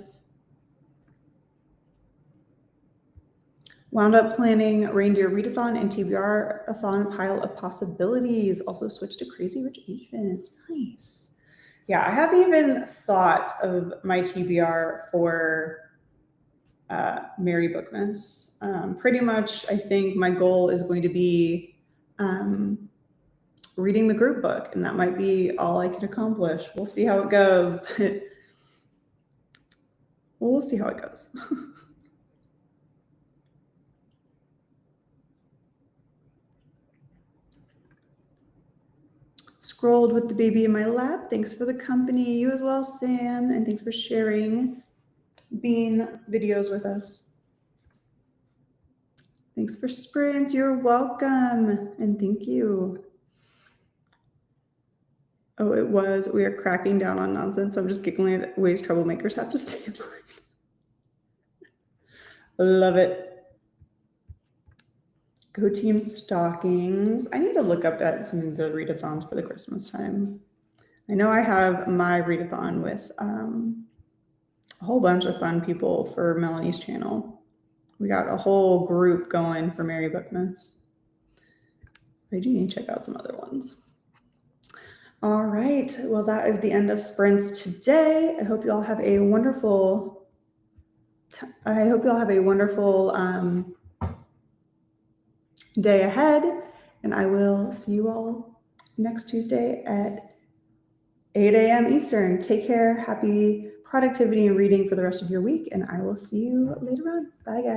Wound up planning Reindeer Readathon and TBR-a-thon pile of possibilities. Also switched to Crazy Rich Asians. Nice. Yeah, I haven't even thought of my TBR for Merry Bookmas. Pretty much, I think my goal is going to be reading the group book, and that might be all I can accomplish. We'll see how it goes, but we'll see how it goes. scrolled with the baby in my lap. Thanks for the company. You as well, Sam. And thanks for sharing bean videos with us. Thanks for sprints. You're welcome. And thank you. Oh, it was. We are cracking down on nonsense. So I'm just giggling at ways troublemakers have to stay in line. Love it. Go Team Stockings. I need to look up at some of the readathons for the Christmas time. I know I have my readathon with a whole bunch of fun people for Melanie's channel. We got a whole group going for Merry Bookmas. I do need to check out some other ones. All right. Well, that is the end of sprints today. I hope you all have a wonderful day ahead, and I will see you all next Tuesday at 8 a.m. Eastern. Take care. Happy productivity and reading for the rest of your week, and I will see you later on. Bye, guys.